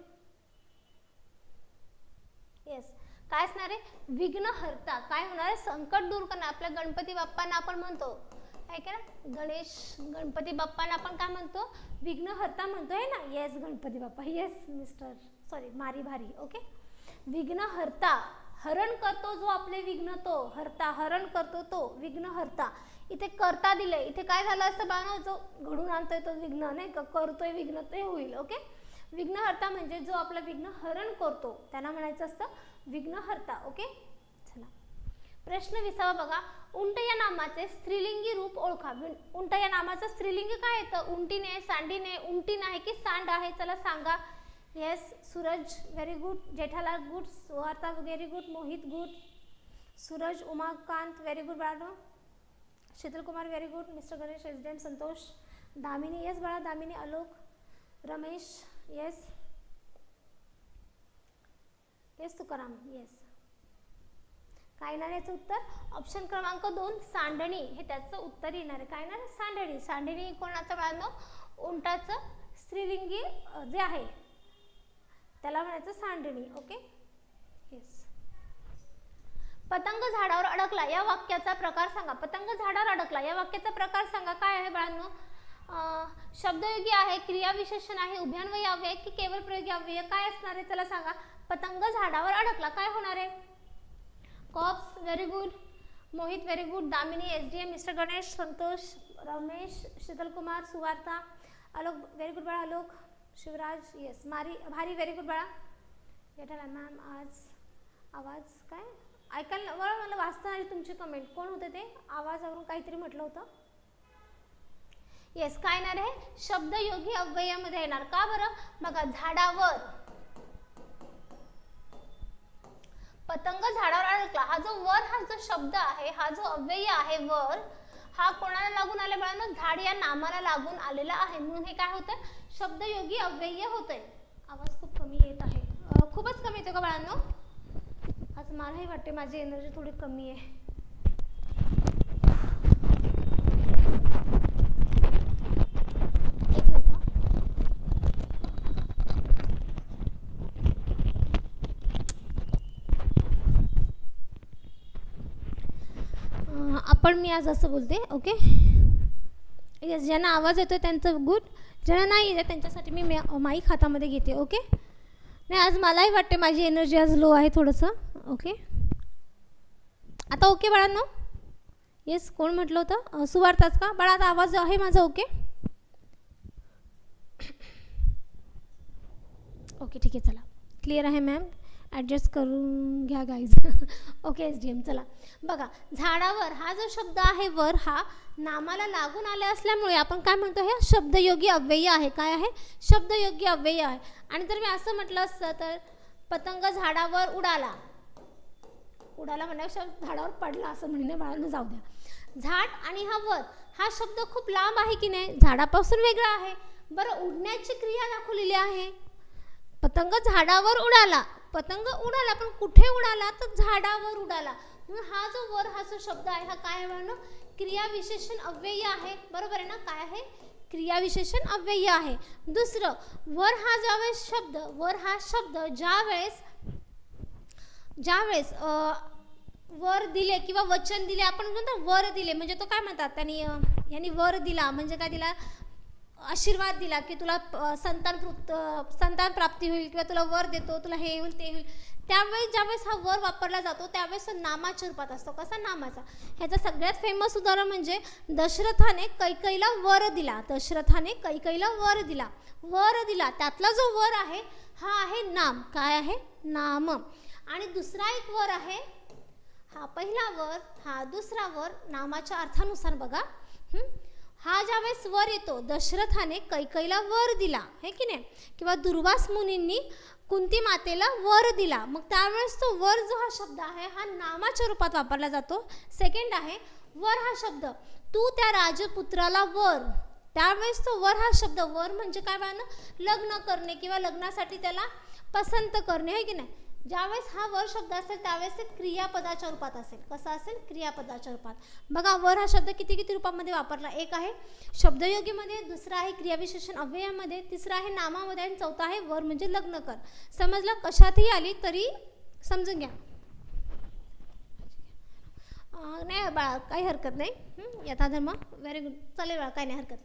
Yes काय असणार आहे. विघ्नहर्ता काय होणार आहे. संकट दूर करणार. आपल्या गणपती बाप्पांना आपण म्हणतो आहे का ना. गणेश गणपती बाप्पांना आपण काय म्हणतो. विघ्नहर्ता म्हणतोय ना. Yes Ganpati Bappa. Yes mister sorry मारी भारी. ओके विघ्नहर्ता हरण करतो जो आपले विघ्न तो हरता. हरण करतो तो विघ्नहर्ता. इथे करता दिलंय. इथे काय झालं असं बानो जो घडून आणतोय तो विघ्न नाही का. करतोय विघ्न ते होईल. ओके विघ्नहर्ता म्हणजे जो आपलं विघ्न हरण करतो त्याला म्हणायचं असतं विघ्नहर्ता. ओके चला प्रश्न 20वा बघा. उंट या नामाचे स्त्रीलिंगी रूप ओळखा. उंट या नामाचं स्त्रीलिंग काय येतं. उंटीने, सांडीने, उंटीन आहे की सांड आहे. चला सांगा. Yes Suraj very good. Jethalal good. Suvarta very good. Mohit good. Suraj, Umakant very good बाळा. Sheetal Kumar very good. Mister Ganesh, SDM Santosh. Damini yes बाळा. Damini, Alok, Ramesh yes yes. Tukaram yes. काय येणार याचं उत्तर. ऑप्शन क्रमांक 2 सांडणी हे त्याचं उत्तर येणार आहे. काय येणार सांडणी. सांडणी कोणाचं बाळांनो. उंटाचं स्त्रीलिंगी जे आहे त्याला म्हणायचं सांडणी. Okay yes. पतंग झाडावर अडकला या वाक्याचा प्रकार सांगा. पतंग झाडावर अडकला या वाक्याचा प्रकार सांगा. काय आहे बाळांनो. शब्दयोगी आहे, क्रियाविशेषण आहे, उभयान्वयी अव्यय की केवळ प्रयोगी अव्यय काय असणार आहे चला सांगा. पतंग झाडावर अडकला काय होणार आहे. कॉप्स very good, Mohit very good, Damini, SDM, mister Ganesh, Santosh, Ramesh, Sheetal Kumar, Suvarta, Alok very good बाळा, आलोक, शिवराज येस, भारी व्हेरी गुड बाळा. येठाला मॅम आज आवाज काय ऐकायला मला वाचता आली तुमची कमेंट. कोण होते ते आवाजावरून काहीतरी म्हटलं होतं. येस काय येणार आहे शब्दयोगी अव्ययामध्ये येणार. का बरं बघा झाडावर पतंग झाडावर अडकला, हा जो वर हा जो शब्द आहे, हा जो अव्यय आहे वर, हा कोणाला लागून आले बाळांनो, झाड या नामाला लागून आलेला आहे, म्हणून हे काय होतं शब्दयोगी अव्यय होतंय. आवाज खूप कमी येत आहे, खूपच कमी येतो का बाळांनो. आज मलाही वाटते माझी एनर्जी थोडी कमी आहे. एक मिनिट. आपण मी आज असं बोलते ओके. यस ज्यांना आवाज येतो त्यांचं गुड, ज्यांना नाही येत त्यांच्यासाठी मी माईक हातामध्ये घेते ओके. नाही आज मलाही वाटते माझी एनर्जी आज लो आहे थोडंसं ओके. आता ओके बाळांनो. येस कोण म्हटलं होतं सुवार्थाच का बाळा. आता आवाज आहे माझा ओके ओके ठीक आहे चला क्लिअर आहे मॅम. ॲडजस्ट करून घ्या गाईज ओके. SDM चला बघा झाडावर हा जो शब्द आहे वर हा नामाला लागून आले असल्यामुळे आपण काय म्हणतो हे शब्दयोगी अव्यय आहे. काय आहे शब्दयोगी अव्यय आहे. आणि जर मी असं म्हटलं असतं तर पतंग झाडावर उडाला, उडाला म्हणण्यापेक्षा झाडावर पडला असं म्हणणे बाळांनो जाऊ द्या. झाड आणि हा वर हा शब्द खूप लांब आहे की नाही, झाडापासून वेगळा आहे. बरं उडण्याची क्रिया दाखवलेली आहे. पतंग झाडावर उडाला, पतंग उडाला पण कुठे उडाला तर झाडावर उडाला. म्हणून हा जो वर हा जो शब्द आहे हा काय आहे क्रियाविशेषण अव्यय आहे. बरोबर आहे ना. काय आहे क्रियाविशेषण अव्यय आहे. दुसरं वर हा ज्यावेळेस शब्द वर हा शब्द ज्यावेळेस वर दिले किंवा वचन दिले आपण म्हणतो वर दिले म्हणजे तो काय म्हणतात त्यांनी यांनी वर दिला म्हणजे काय दिला आशीर्वाद दिला की तुला संतान प्राप्ती होईल किंवा तुला वर देतो तुला हे होईल ते होईल. त्यावेळेस ज्यावेळेस हा वर वापरला जातो त्यावेळेस नामाच्या रूपात असतो. कसा नामाचा. ह्याचं सगळ्यात फेमस उदाहरण म्हणजे दशरथाने कैकेयीला वर दिला. दशरथाने कैकेयीला वर दिला. वर दिला त्यातला जो वर आहे हा आहे नाम. काय आहे नाम. आणि दुसरा एक वर आहे हा पहिला वर हा दुसरा वर नामाच्या अर्थानुसार बघा. हा ज्यावेळेस वर येतो दशरथाने कैकेयीला वर दिला है की नाही किंवा दुर्वास मुनींनी कुंती मातेला वर दिला. मग त्यावेळेस तो वर जो हा शब्द आहे हा नामाच्या रूपात वापरला जातो. सेकंड आहे वर हा शब्द तू त्या राजपुत्राला वर. त्यावेळेस तो वर हा शब्द वर म्हणजे काय बघा लग्न करणे किंवा लग्नासाठी त्याला पसंत करणे है की नाही. ज्यावेळेस हा वर शब्द असेल त्यावेळेस ते क्रियापदाच्या रूपात असेल. कसा असेल क्रियापदाच्या रूपात. बघा वर हा शब्द किती किती रूपामध्ये वापरला. एक आहे शब्दयोगीमध्ये, दुसरा आहे क्रियाविशेषण अव्ययामध्ये, तिसरा आहे नामामध्ये आणि चौथा आहे वर म्हणजे लग्न कर. समजलं. कशातही आली तरी समजून घ्या. नाही बाळा काही हरकत नाही. यथाधर्म व्हेरी गुड चालेल बाळा काही नाही हरकत.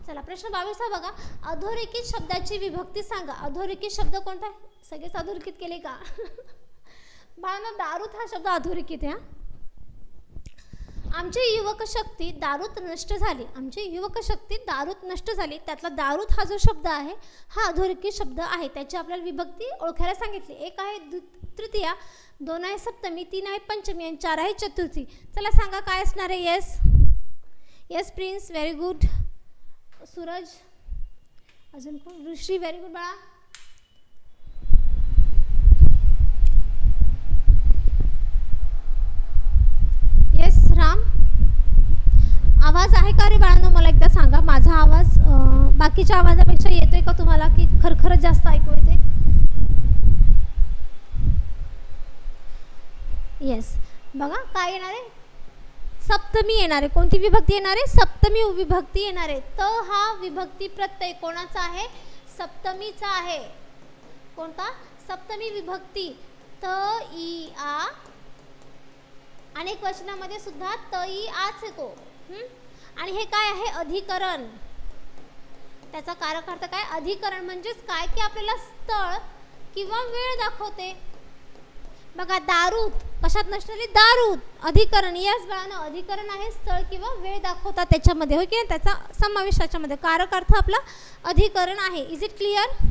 चला प्रश्न 22 बघा. अधोरेखित शब्दाची विभक्ती सांगा. अधोरेखित शब्द कोणता आहे. सगळेच अधोरेखित केले का बाळांनो. दारूत हा शब्द अधोरेखित आहे. आमची युवक शक्ती दारूत नष्ट झाली. आमची युवक शक्ती दारूत नष्ट झाली. त्यातला दारूत हा जो शब्द आहे हा अधोरेखित शब्द आहे. त्याची आपल्याला विभक्ती ओळखायला सांगितली. एक आहे तृतीया, दोन आहे सप्तमी, तीन आहे पंचमी आणि चार आहे चतुर्थी. चला सांगा काय असणार आहे. Yes yes prince very good. Suraj अजून कोण. ऋषी व्हेरी गुड बाळा. येस राम. आवाज आहे का रे बाळांनो मला एकदा सांगा. माझा आवाज बाकीच्या आवाजापेक्षा येतोय का तुम्हाला की खरखरच जास्त ऐकू येते. येस बघा काय येणार आहे सप्तमी येणार आहे. कोणती विभक्ती येणार आहे सप्तमी विभक्ती येणार आहे. त हा विभक्ती प्रत्यय कोणाचा आहे सप्तमीचा आहे. कोणता सप्तमी विभक्ती. त ई आ अनेक वचनामध्ये सुद्धा त ई आच येतो. आणि हे काय आहे अधिकरण. त्याचा कारक अर्थ काय? अधिकरण म्हणजेच काय की आपल्याला स्थळ किंवा वेळ दाखवते. बघा दारूत, कशात नसणारी दारूत, अधिकरण. यस बाळांनो, अधिकरण आहे, स्थळ किंवा वेळ दाखवतात त्याच्यामध्ये, होय की त्याचा समावेश त्याच्यामध्ये. कारक अर्थ आपला अधिकरण आहे. Is it clear?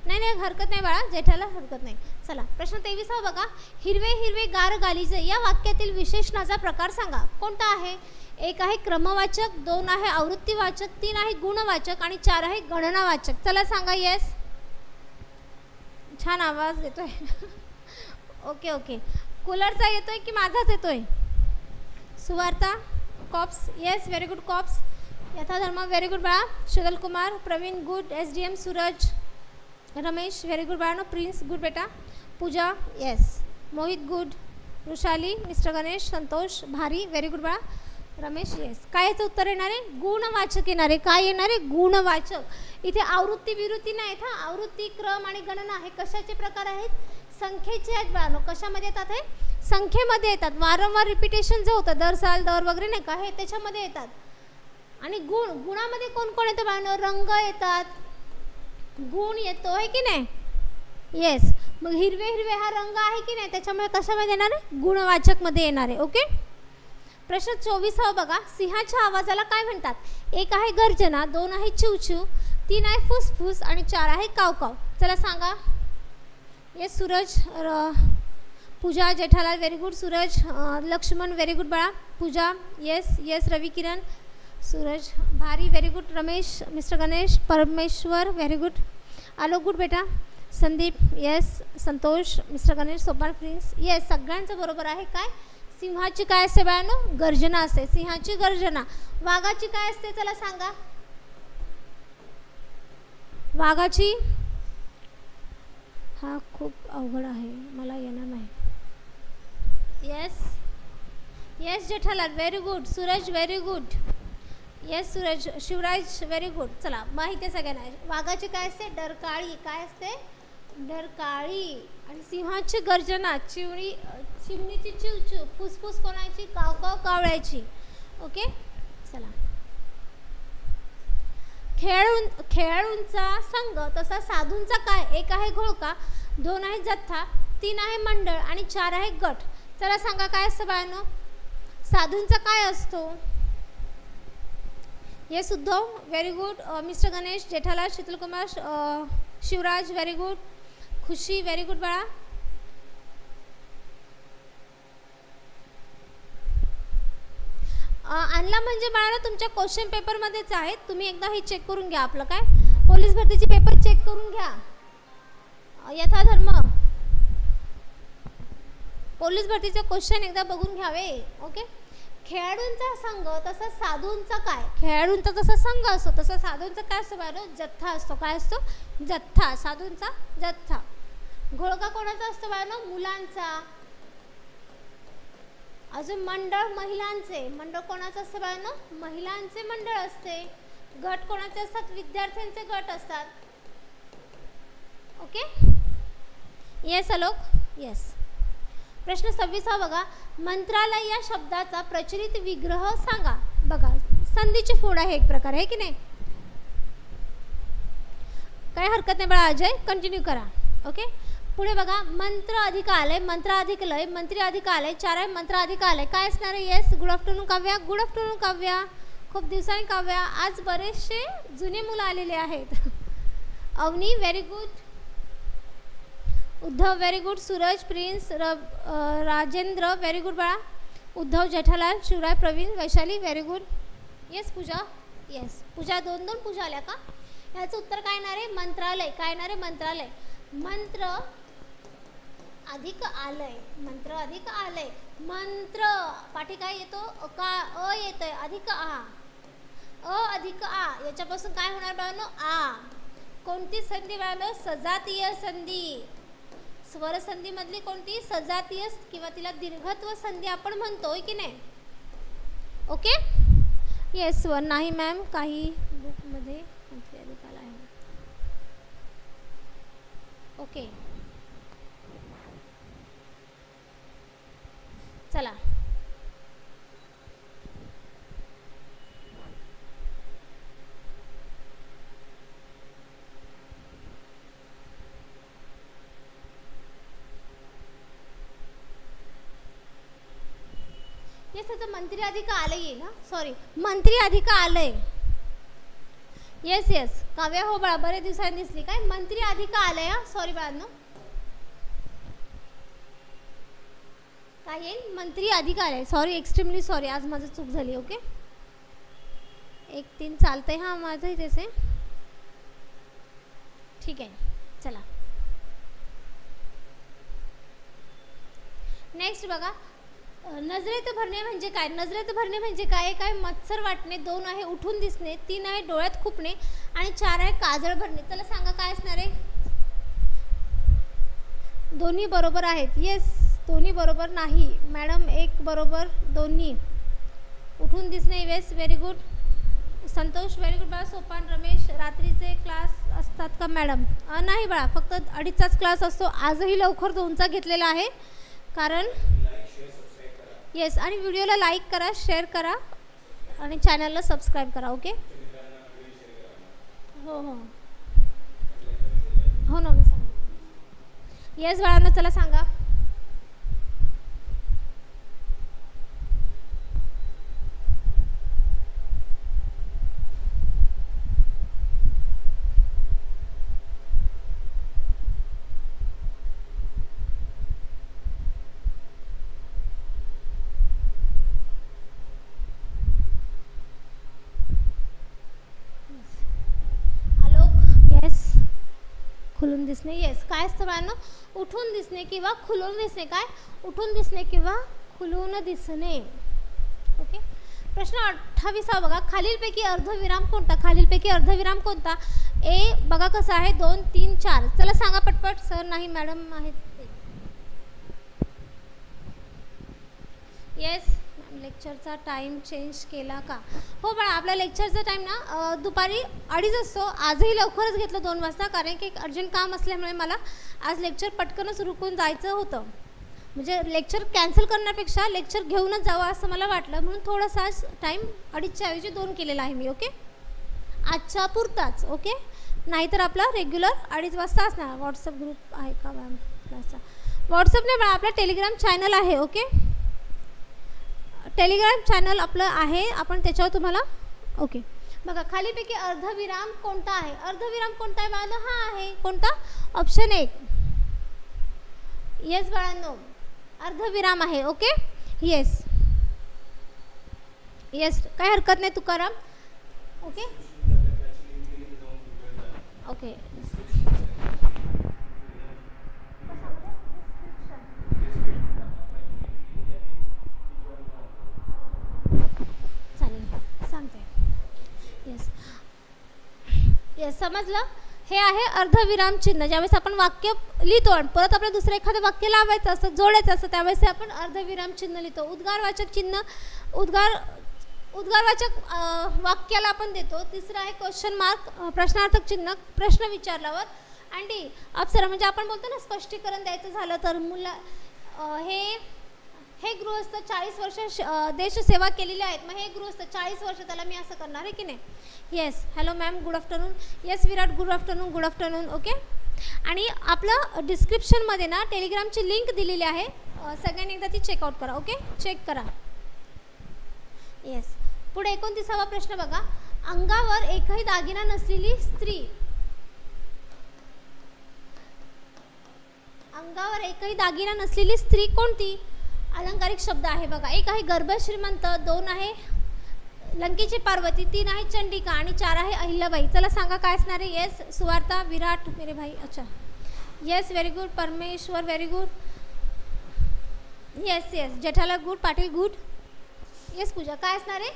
नाही हरकत नाही बाळा, जेठाला हरकत नाही. चला प्रश्न 23 बघा. हिरवे हिरवे गार गालिचे या वाक्यातील विशेषणाचा प्रकार सांगा. कोणता आहे? 1 आहे क्रमवाचक, 2 आहे आवृत्तीवाचक, 3 आहे गुणवाचक आणि 4 आहे गणनावाचक. चला सांगा. येस, छान आवाज येतोय. ओके ओके, कूलरचा येतोय की माझाच येतोय? सुवार्ता, कॉप्स. येस, व्हेरी गुड कॉप्स. यथाधर्म, व्हेरी गुड बाळा. Sheetal Kumar, Pravin good. SDM Suraj, Ramesh very good बाळानो. प्रिन्स गुड बेटा. Pooja yes. Mohit good. Vrushali, mister Ganesh, Santosh, भारी व्हेरी गुड बाळा. रमेश येस. काय याचं उत्तर येणार आहे? गुणवाचक येणार आहे. काय येणार आहे? गुणवाचक. इथे आवृत्ती विवृत्ती नाही था. आवृत्ती, क्रम आणि गणना हे कशाचे प्रकार आहेत? संख्येचे आहेत बाळानो. कशामध्ये येतात? हे संख्येमध्ये येतात. वारंवार रिपिटेशन जे होतं दर साल दर वगैरे नाही का, हे त्याच्यामध्ये येतात. आणि गुणामध्ये कोण कोण येतं बाळानो? रंग येतात, गुण येतो, आहे की नाही? येस. मग हिरवे हिरवे हा रंग आहे की नाही, त्याच्यामुळे कशामध्ये येणार आहे? गुणवाचक मध्ये येणार आहे. ओके. प्रश्न 24 बघा. सिंहाच्या आवाजाला काय म्हणतात? 1 आहे गर्जना, 2 आहे चिवचिव, 3 आहे फुसफुस आणि 4 आहे कावकाव. चला सांगा. Yes Suraj, Pooja, Jethalal very good. Suraj, Laxman very good बाळा. Pooja yes yes. रवी किरण, सूरज, भारी very good. Ramesh, mister Ganesh, Parmeshwar very good. Alok good बेटा. Sandeep yes. Santosh, mister Ganesh, Sopan, Prince yes. सगळ्यांचं बरोबर आहे. काय? सिंहाची काय असते बाळांनो? गर्जना असते. सिंहाची गर्जना. वाघाची काय असते? चला सांगा. वाघाची, हा खूप अवघड आहे, मला येणार नाही. Yes yes Jethalal very good. Suraj very good. Yes Suraj. Shivraj very good. चला माहिती आहे सगळ्यांना. वाघाची काय असते? डरकाळी. काय असते? डरकाळी. आणि सिंहाची गर्जना, चिमणीची चिवचिव, फुसफुस कोणाची? कावकाव कावळ्याची. ओके. चला. खेळाडूंचा संघ तसा साधूंचा काय? 1 आहे घोळका, 2 आहे जथ्था, 3 आहे मंडळ आणि 4 आहे गट. चला सांगा काय असतं बाळांनो? साधूंचा काय असतो? Yes Uddhav very good. Mister Ganesh, Jethalal, Sheetalkumar, Shivraj very good. Khushi very good बाळा. आणला म्हणजे बाळा तुमच्या क्वेश्चन पेपरमध्येच आहेत. तुम्ही एकदा हे चेक करून घ्या. आपलं काय पोलीस भरतीचे पेपर चेक करून घ्या. यथाधर्म पोलीस भरतीचे क्वेश्चन एकदा बघून घ्यावे. ओके. खेळाडूंचा संघ तसा साधूंचा काय? खेळाडूंचा जसा संघ असतो तसा साधूंचा काय असतो बाळा? जथ्था असतो. काय असतो? जथ्था. साधूंचा जथ्था. घोळका कोणाचा असतो बाळा? मुलांचा. अजून मंडळ महिलांचे. मंडळ कोणाचं असतं बाळांनो? महिलांचे मंडळ असते. गट कोणाचे असतात? विद्यार्थ्यांचे गट असतात. ओके. येस आलोक. येस. प्रश्न 26 बघा. मंत्रालय या शब्दाचा प्रचलित विग्रह सांगा. बघा संधीची फोड आहे एक प्रकार, आहे की नाही? काय हरकत नाही बाळा. अजय कंटिन्यू करा. ओके. पुढे बघा. मंत्र अधिक आलय, मंत्र अधिक लय, मंत्री अधिक आलय, 4 आहे मंत्र अधिक आलय. काय असणार आहे? Yes. Good afternoon Kavya. Good afternoon Kavya. खूप दिवसांनी काव्या. आज बरेचसे जुने मुलं आलेले आहेत. Avani very good. Uddhav very good. Suraj, Prince, Rajendra very good बाळा. Uddhav, Jethalal, Shivray, Pravin, Vaishali very good. Yes Pooja. Yes Pooja. 2 Pooja आल्या का? ह्याचं उत्तर काय येणार आहे? मंत्रालय. काय येणार आहे? मंत्रालय. मंत्र अधिक आलय. मंत्र अधिक आलय. मंत्र पाठी काय येतो? का अ येतोय. अधिक आ. अ अधिक आ. याच्यापासून काय होणार बाळांनो? आ. कोणती संधी बाळांनो? सजातीय संधी. स्वर संधी मधली कोणती? सजातीय किंवा तिला दीर्घत्व संधी आपण म्हणतोय की नाही? ओके. येस स्वर नाही मॅम, काही बुक मध्ये अधिक आला आहे. ओके. चला त्याचं मंत्री अधिक आलंय येईल ना, सॉरी मंत्री अधिक आलंय. येस येस काव्या, हो बाळा बरेच दिवसांनी दिसली. काय मंत्री अधिक आलंय हा, सॉरी बाळांनो काय येईल, मंत्री अधिक आलंय. सॉरी, एक्स्ट्रीमली सॉरी, आज माझं चूक झाली. ओके 1-3 चालतंय हा माझंही तसे, ठीक आहे. चला नेक्स्ट बघा, नजरेत भरणे म्हणजे काय. नजरेत भरणे म्हणजे काय, काय मत्सर वाटणे, 2 आहे उठून दिसणे, 3 आहे डोळ्यात खुपणे आणि 4 आहे काजळ भरणे. चला सांगा काय असणार आहे. दोन्ही बरोबर आहेत. येस दोन्ही बरोबर नाही मॅडम, 1 बरोबर, दोन्ही. उठून दिसणे yes very good. Santosh very good बाळा. सोपान रमेश, रात्रीचे क्लास असतात का मॅडम. नाही बाळा, फक्त 2:30च क्लास असतो. आजही लवकर 2चा घेतलेला आहे कारण येस. आणि व्हिडिओला लाईक करा, शेअर करा आणि चॅनलला सबस्क्राईब करा. ओके हो हो हो ना मी सांग. येस बाळांना चला सांगा. खुलून दिसणे येस. काय असतं बाळांनो, उठून दिसणे किंवा खुलून दिसणे. काय उठून दिसणे किंवा खुलून दिसणे. ओके प्रश्न 28 बघा, खालीलपैकी अर्धविराम कोणता. खालीलपैकी अर्धविराम कोणता. ए बघा कसं आहे 2, 3, 4. चला सांगा पटपट. सर नाही मॅडम आहेत. येस लेक्चरचा टाईम चेंज केला का. हो बाळा आपला लेक्चरचा टाईम ना दुपारी 2:30 असतो. आजही लवकरच घेतलं 2 वाजता कारण की अर्जंट काम असल्यामुळे मला आज लेक्चर पटकनच रुकून जायचं होतं. म्हणजे लेक्चर कॅन्सल करण्यापेक्षा लेक्चर घेऊनच जावं असं मला वाटलं, म्हणून थोडासा आज टाईम 2:30च्या ऐवजी 2 केलेला आहे मी. ओके आजच्या पुरताच. ओके नाहीतर आपला रेग्युलर 2:30 वाजता असणार. व्हॉट्सअप ग्रुप आहे का मॅम क्लासचा. व्हॉट्सअप नाही बाळा, आपला टेलिग्राम चॅनल आहे. ओके टेलिग्राम चॅनल आपलं आहे, आपण त्याच्यावर तुम्हाला. ओके बघा खालीपैकी अर्धविराम कोणता आहे. अर्धविराम कोणता आहे बाळांनो. हा आहे कोणता, ऑप्शन 1. येस बाळांनो अर्धविराम आहे. ओके येस येस काय हरकत नाही Tukaram. Okay okay yes yes समजलं. हे आहे अर्धविराम चिन्ह. ज्यावेळेस आपण वाक्य लिहितो आणि परत आपलं दुसरं एखादं वाक्य लावायचं असतं, जोडायचं असतं, त्यावेळेस आपण अर्धविराम चिन्ह लिहितो. उद्गारवाचक चिन्ह उद्गारवाचक वाक्याला आपण देतो. तिसरं आहे क्वेश्चन मार्क, प्रश्नार्थक चिन्ह प्रश्न विचारल्यावर. आणि अप्सरा म्हणजे आपण बोलतो ना स्पष्टीकरण द्यायचं झालं तर हे गृहस्थ 40 वर्ष देशसेवा केलेली आहेत. मग हे गृहस्थ 40 वर्ष त्याला मी असं करणार आहे की नाही. Yes hello ma'am good afternoon. Yes Virat good afternoon. Good afternoon. Okay आणि आपलं डिस्क्रिप्शनमध्ये ना टेलिग्रामची लिंक दिलेली आहे, सगळ्यांनी एकदा ती चेकआउट करा. ओके चेक करा. येस पुढे 29वा प्रश्न बघा, अंगावर एकही दागिना नसलेली स्त्री. अंगावर एकही दागिना नसलेली स्त्री कोणती. अलंकारिक शब्द आहे बघा. 1 आहे गर्भ श्रीमंत, 2 आहे लंकेची पार्वती, 3 आहे चंडिका आणि 4 आहे अहिल्याबाई. चला सांगा काय असणार आहे. येस सुवार्ता विराट मेरे भाई. अच्छा yes very good. Parmeshwar very good. Yes yes Jethalal good. Patil good. Yes Pooja काय असणार आहे.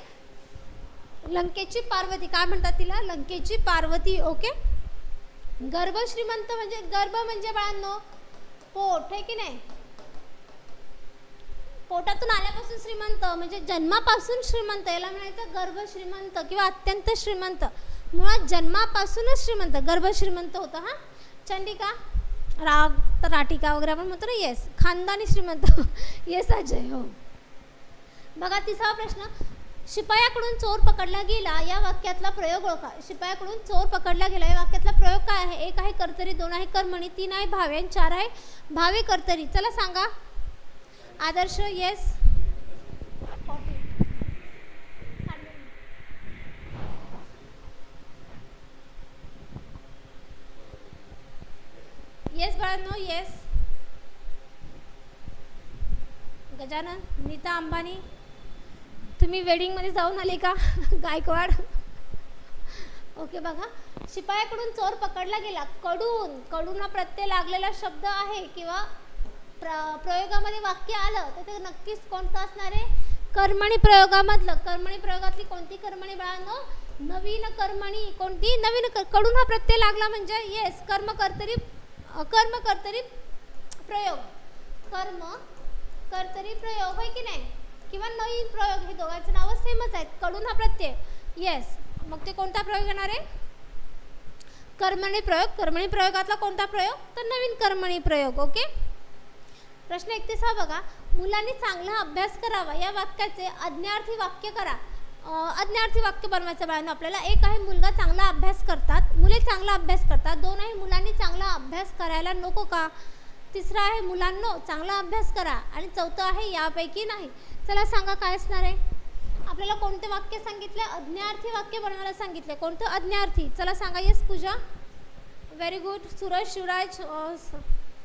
लंकेची पार्वती. काय म्हणतात तिला, लंकेची पार्वती. ओके गर्भ श्रीमंत म्हणजे गर्भ म्हणजे बाळांनो पोट आहे की नाही. पोटातून आल्यापासून श्रीमंत म्हणजे जन्मापासून श्रीमंत, याला म्हणायचं गर्भ श्रीमंत किंवा अत्यंत श्रीमंत. मुळात जन्मापासूनच श्रीमंत गर्भ श्रीमंत होतं. हां चंडिका राटिका वगैरे आपण म्हणतो ना. येस खानदानी श्रीमंत. येस अजय. हो बघा 30वा प्रश्न, शिपायाकडून चोर पकडला गेला या वाक्यातला प्रयोग ओळखा. शिपायाकडून चोर पकडला गेला या वाक्यातला प्रयोग काय आहे. 1 आहे कर्तरी, 2 आहे कर्मणी, 3 आहे भावे आणि 4 आहे भावे कर्तरी. चला सांगा. आदर्श येस 40 बाळांनो. येस. गजानन. नीता अंबानी. तुम्ही वेडिंगमध्ये जाऊन आले का? गायकवाड. ओके बघा, शिपायाकडून चोर पकडला गेला. कडून. कडून हा प्रत्यय लागलेला शब्द आहे किंवा प्रयोगामध्ये वाक्य आलं तर ते नक्कीच कोणतं असणार आहे? कर्मणी प्रयोगामधलं. कर्मणी प्रयोगातली कोणती कर्मणी बाळांनो? नवीन कर्मणी. कोणती? नवीन. कडून हा प्रत्यय लागला म्हणजे येस कर्म कर्तरी प्रयोग. कर्म कर्तरी प्रयोग होय की नाही? किंवा नवीन प्रयोग, हे दोघांचं नाव सेमच आहेत. कडून हा प्रत्यय. येस. मग ते कोणता प्रयोग येणार आहे? कर्मणी प्रयोग. कर्मणी प्रयोगातला कोणता प्रयोग? तर नवीन कर्मणी प्रयोग. ओके. प्रश्न 31 हा बघा. मुलांनी चांगला अभ्यास करावा या वाक्याचे आज्ञार्थी वाक्य करा. आज्ञार्थी वाक्य बनवायचं बाळांनो आपल्याला. एक आहे मुलगा चांगला अभ्यास करतात, मुले चांगला अभ्यास करतात. दोन आहे मुलांनी चांगला अभ्यास करायला नको का. तिसरा आहे मुलांनो चांगला अभ्यास करा. आणि चौथं आहे यापैकी नाही. चला सांगा काय असणार आहे? आपल्याला कोणते वाक्य सांगितले? आज्ञार्थी वाक्य बनवायला सांगितले. कोणतं? आज्ञार्थी. चला सांगा. Yes Pooja. Very good. Suraj, Shivraj,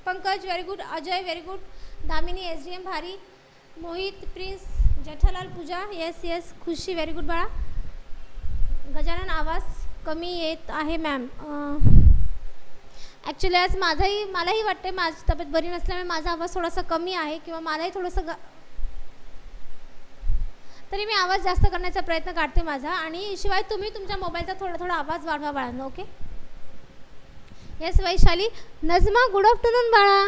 Pankaj very good. Ajay very good. Damini, SDM भारी. Mohit, Prince, Jethalal, Pooja yes yes. Khushi very good बाळा. गजानन आवाज कमी येत आहे मॅम. ॲक्च्युली आज मलाही वाटते माझी तब्येत बरी नसल्यामुळे माझा आवाज थोडासा कमी आहे किंवा मलाही थोडंसं तरी मी आवाज जास्त करण्याचा प्रयत्न काढते माझा. आणि शिवाय तुम्ही तुमच्या मोबाईलचा थोडा आवाज वाढवा बाळांनो. Okay. Yes Vaishali. Najma good afternoon बाळा.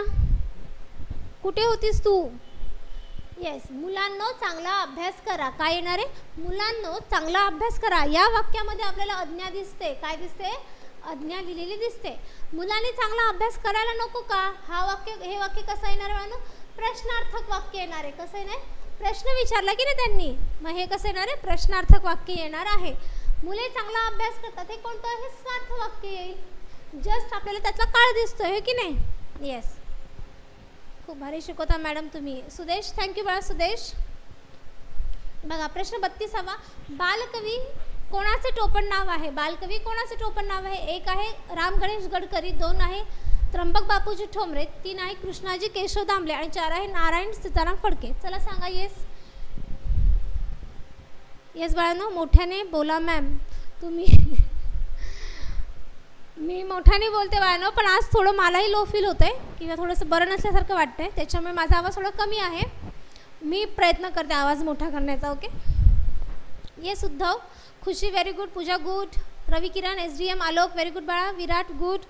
कुठे होतीस तू? येस. मुलांनो चांगला अभ्यास करा. काय येणार आहे? मुलांनो चांगला अभ्यास करा. या वाक्यामध्ये आपल्याला आज्ञा दिसते. काय दिसते? आज्ञा लिहिलेली दिसते. मुलांनी चांगला अभ्यास करायला नको का? हे वाक्य कसं येणार बाळांनो? प्रश्नार्थक वाक्य येणार आहे. कसं येणार? प्रश्न विचारला की नाही त्यांनी, मग हे कसं येणार आहे? प्रश्नार्थक वाक्य येणार आहे. मुले चांगला अभ्यास करतात हे कोणतं आहे? स्वार्थ वाक्य येईल. जस्ट आपल्याला त्यातला काळ दिसतोय हे की नाही? येस. खूप भारी शिकवता मॅडम तुम्ही. सुदेश थँक्यू बाळा. सुदेश बघा प्रश्न 32वा. बालकवी कोणाचे टोपण नाव आहे? बालकवी कोणाचे टोपण नाव आहे? एक आहे राम गणेश गडकरी. दोन आहे त्र्यंबक बापूजी ठोंबरे. तीन आहे कृष्णाजी केशव दामले. आणि चार आहे नारायण सीताराम फडके. चला सांगा. येस. येस बाळांनो मोठ्याने बोला मॅम. तुम्ही मी मोठ्याने बोलते बाळांनो, पण आज थोडं मलाही लो फील होतं आहे किंवा थोडंसं बरं नसल्यासारखं वाटतं आहे, त्याच्यामुळे माझा आवाज थोडा कमी आहे. मी प्रयत्न करते आवाज मोठा करण्याचा. Okay. Yes. Uddhav. Khushi very good. Pooja good. Ravi Kiran, SDM Alok very good बाळा. विराट गुड.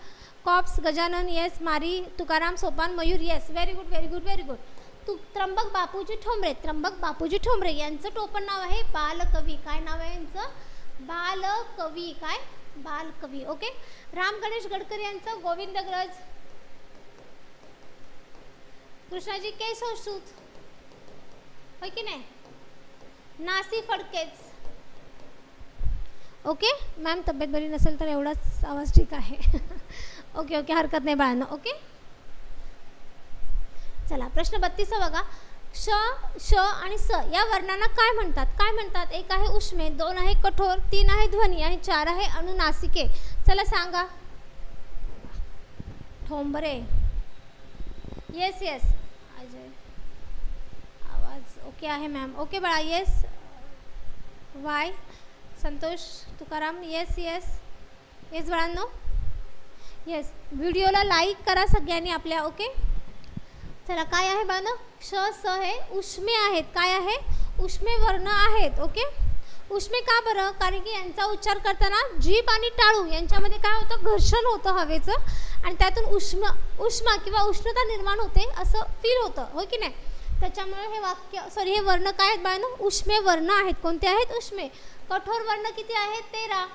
कॉप्स गजानन येस. मारी, Tukaram, Sopan, Mayur yes. Very good very good very good. Trimbak Bapuji Thombare. Trimbak Bapuji Thombare यांचं टोपण नाव आहे बालकवी. काय नाव आहे यांचं? बालकवी. काय? बालकवी. ओके. राम गणेश गडकरी यांचं गोविंदग्रज. कृष्णाजी केशवसूत होय की नाही? नासी फडकेच. ओके मॅम तब्येत बरी नसेल तर एवढाच आवाज ठीक आहे. ओके ओके हरकत नाही बाळांनो. ओके. चला प्रश्न 32 बघा. श, श आणि स या वर्णांना काय म्हणतात? काय म्हणतात? एक आहे उष्मे, दोन आहे कठोर, तीन आहे ध्वनी आणि चार आहे अनुनासिके. चला सांगा. ठोंबरे. Yes yes. अजय आवाज ओके आहे मॅम. ओके बाळा. Yes. Y. Santosh, Tukaram yes yes yes बाळांनो. येस. व्हिडिओला लाईक करा सगळ्यांनी आपल्या. ओके. चला काय आहे बाळांनो? श, स हे उष्मे आहेत. काय आहे? उष्मे वर्ण आहेत. ओके. उष्मे का बरं? कारण की यांचा उच्चार करताना जीभ आणि टाळू यांच्यामध्ये काय होतं? घर्षण होतं हवेचं आणि त्यातून उष्मा किंवा उष्णता निर्माण होते असं फील होतं होय की नाही? त्याच्यामुळे हे वर्ण काय आहेत बाळांनो? उष्मे वर्ण आहेत. कोणते आहेत? उष्मे. कठोर वर्ण किती आहेत? 13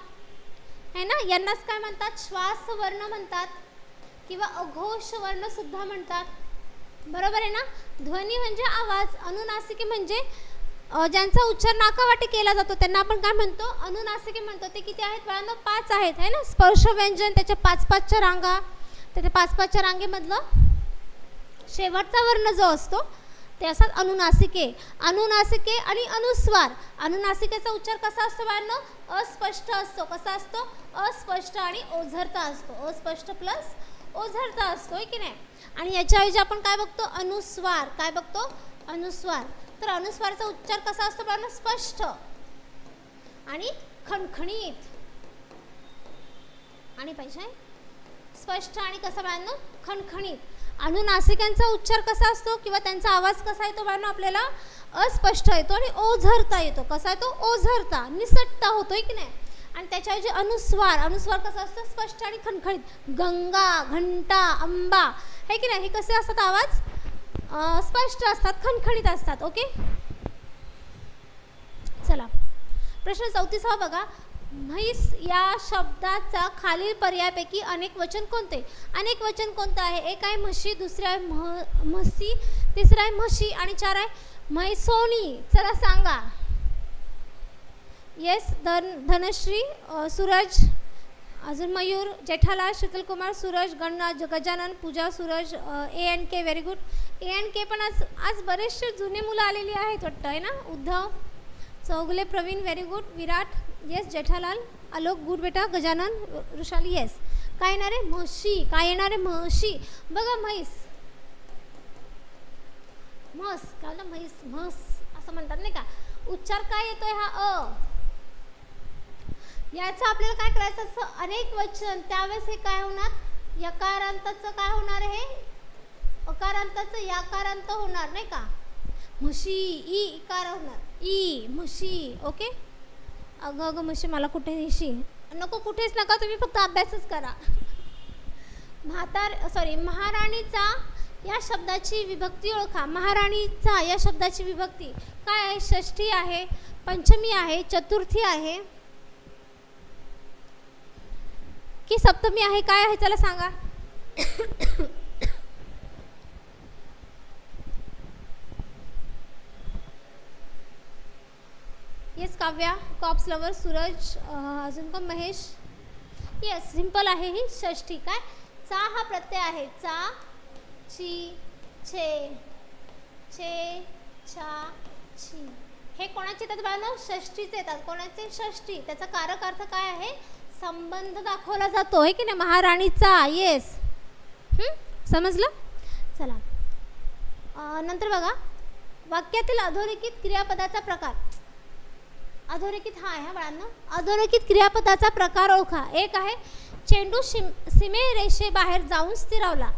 है ना. यांनाच काय म्हणतात? श्वास वर्ण म्हणतात किंवा अघोष वर्ण सुद्धा म्हणतात. बरोबर आहे ना. ध्वनी म्हणजे आवाज. अनुनासिके म्हणजे ज्यांचा उच्चार नाकावाटे केला जातो त्यांना आपण काय म्हणतो? अनुनासिके म्हणतो. ते किती आहेत बाळांनो? 5 आहेत है ना. स्पर्श व्यंजन त्याच्या 5-5च्या रांगा. त्याच्या 5-5च्या रांगेमधलं शेवटचा वर्ण जो असतो ते असतात अनुनासिके. अनुनासिके आणि अनुस्वार. अनुनासिकेचा उच्चार कसा असतो बाळांनो? अस्पष्ट असतो. कसा असतो? अस्पष्ट आणि ओझरता असतो. अस्पष्ट प्लस ओझरता असतो की नाही. आणि याच्याऐवजी आपण काय बघतो, अनुस्वार. काय बघतो, अनुस्वार. तर अनुस्वाराचा उच्चार कसा असतो बाळांनो, स्पष्ट आणि खणखणीत. आणि पाहिजे स्पष्ट आणि कसा बाळांनो, खणखणीत. अनुनासिकांचा उच्चार कसा असतो किंवा त्यांचा आवाज कसा येतो बाळांनो, आपल्याला अस्पष्ट येतो आणि ओझरता येतो. कसा येतो, ओझरता, निसटता होतोय की नाही. आणि त्याच्याऐवजी अनुस्वार. अनुस्वार कसा असतो, स्पष्ट आणि खणखणीत. गंगा, घंटा, अंबा हे की नाही, हे कसे असतात आवाज, स्पष्ट असतात, खणखणीत असतात. ओके, चला प्रश्न 34 बघा. म्हैस या शब्दाचा खालील पर्यायापैकी अनेक वचन कोणते. अनेक वचन कोणतं आहे, एक आहे म्हशी, दुसरे आहे म्हशी, तिसरं आहे म्हशी आणि चार आहे म्हैसोनी. चला सांगा. येस, धनश्री, सूरज, अजून Mayur, Jethalal, Sheetalkumar, Suraj, Gajanan, Pooja, Suraj, A N K. Very good. A N K पण आज बरेचसे जुने मुलं आलेली आहेत वाटतं आहे ना. Uddhav, Chougale, Pravin, very good. Virat, yes. Jethalal, Alok, good बेटा. गजानन, वृषाली, येस. काय येणार आहे, म्हशी. काय येणार आहे, म्हशी. बघा म्हैस, म्हस, काय म्हणतात, म्हैस, म्हस असं म्हणतात नाही का. उच्चार काय येतोय, हा अ. याचं आपल्याला काय करायचं असं अनेक वचन, त्यावेळेस हे काय होणार, यकारांताचं काय होणार, हे अकारांताचं याकारांत होणार नाही का. म्हशी, ई इकार होणार, ई म्हशी. ओके. अगं म्हशी, मला कुठे नेशी नको, कुठेच नका, तुम्ही फक्त अभ्यासच करा. महाराणीचा या शब्दाची विभक्ती ओळखा. महाराणीचा या शब्दाची विभक्ती काय आहे, षष्ठी आहे, पंचमी आहे, चतुर्थी आहे की सप्तमी आहे, काय आहे, चला सांगा. Yes Kavya, cops lover, Suraj, अजून कोण, महेश. येस, सिंपल आहे, ही षष्ठी. काय, चा हा प्रत्यय आहे, चा, ची, छे, छे, छा, छी. हे कोणाचे येतात बाळांनो, षष्ठीचे येतात. कोणाचे, षष्ठी. त्याचा कारक अर्थ काय आहे, संबंध दाखवला जातो आहे की नाही, महाराणीचा. येस, समजलं. चला नंतर बघा, वाक्यातील अधोरेखित क्रियापदाचा प्रकार. अधोरेखित हा आहे बाळांनो. अधोरेखित क्रियापदाचा प्रकार ओळखा. एक आहे चेंडू सीमेरेषेबाहेर जाऊन स्थिरावला.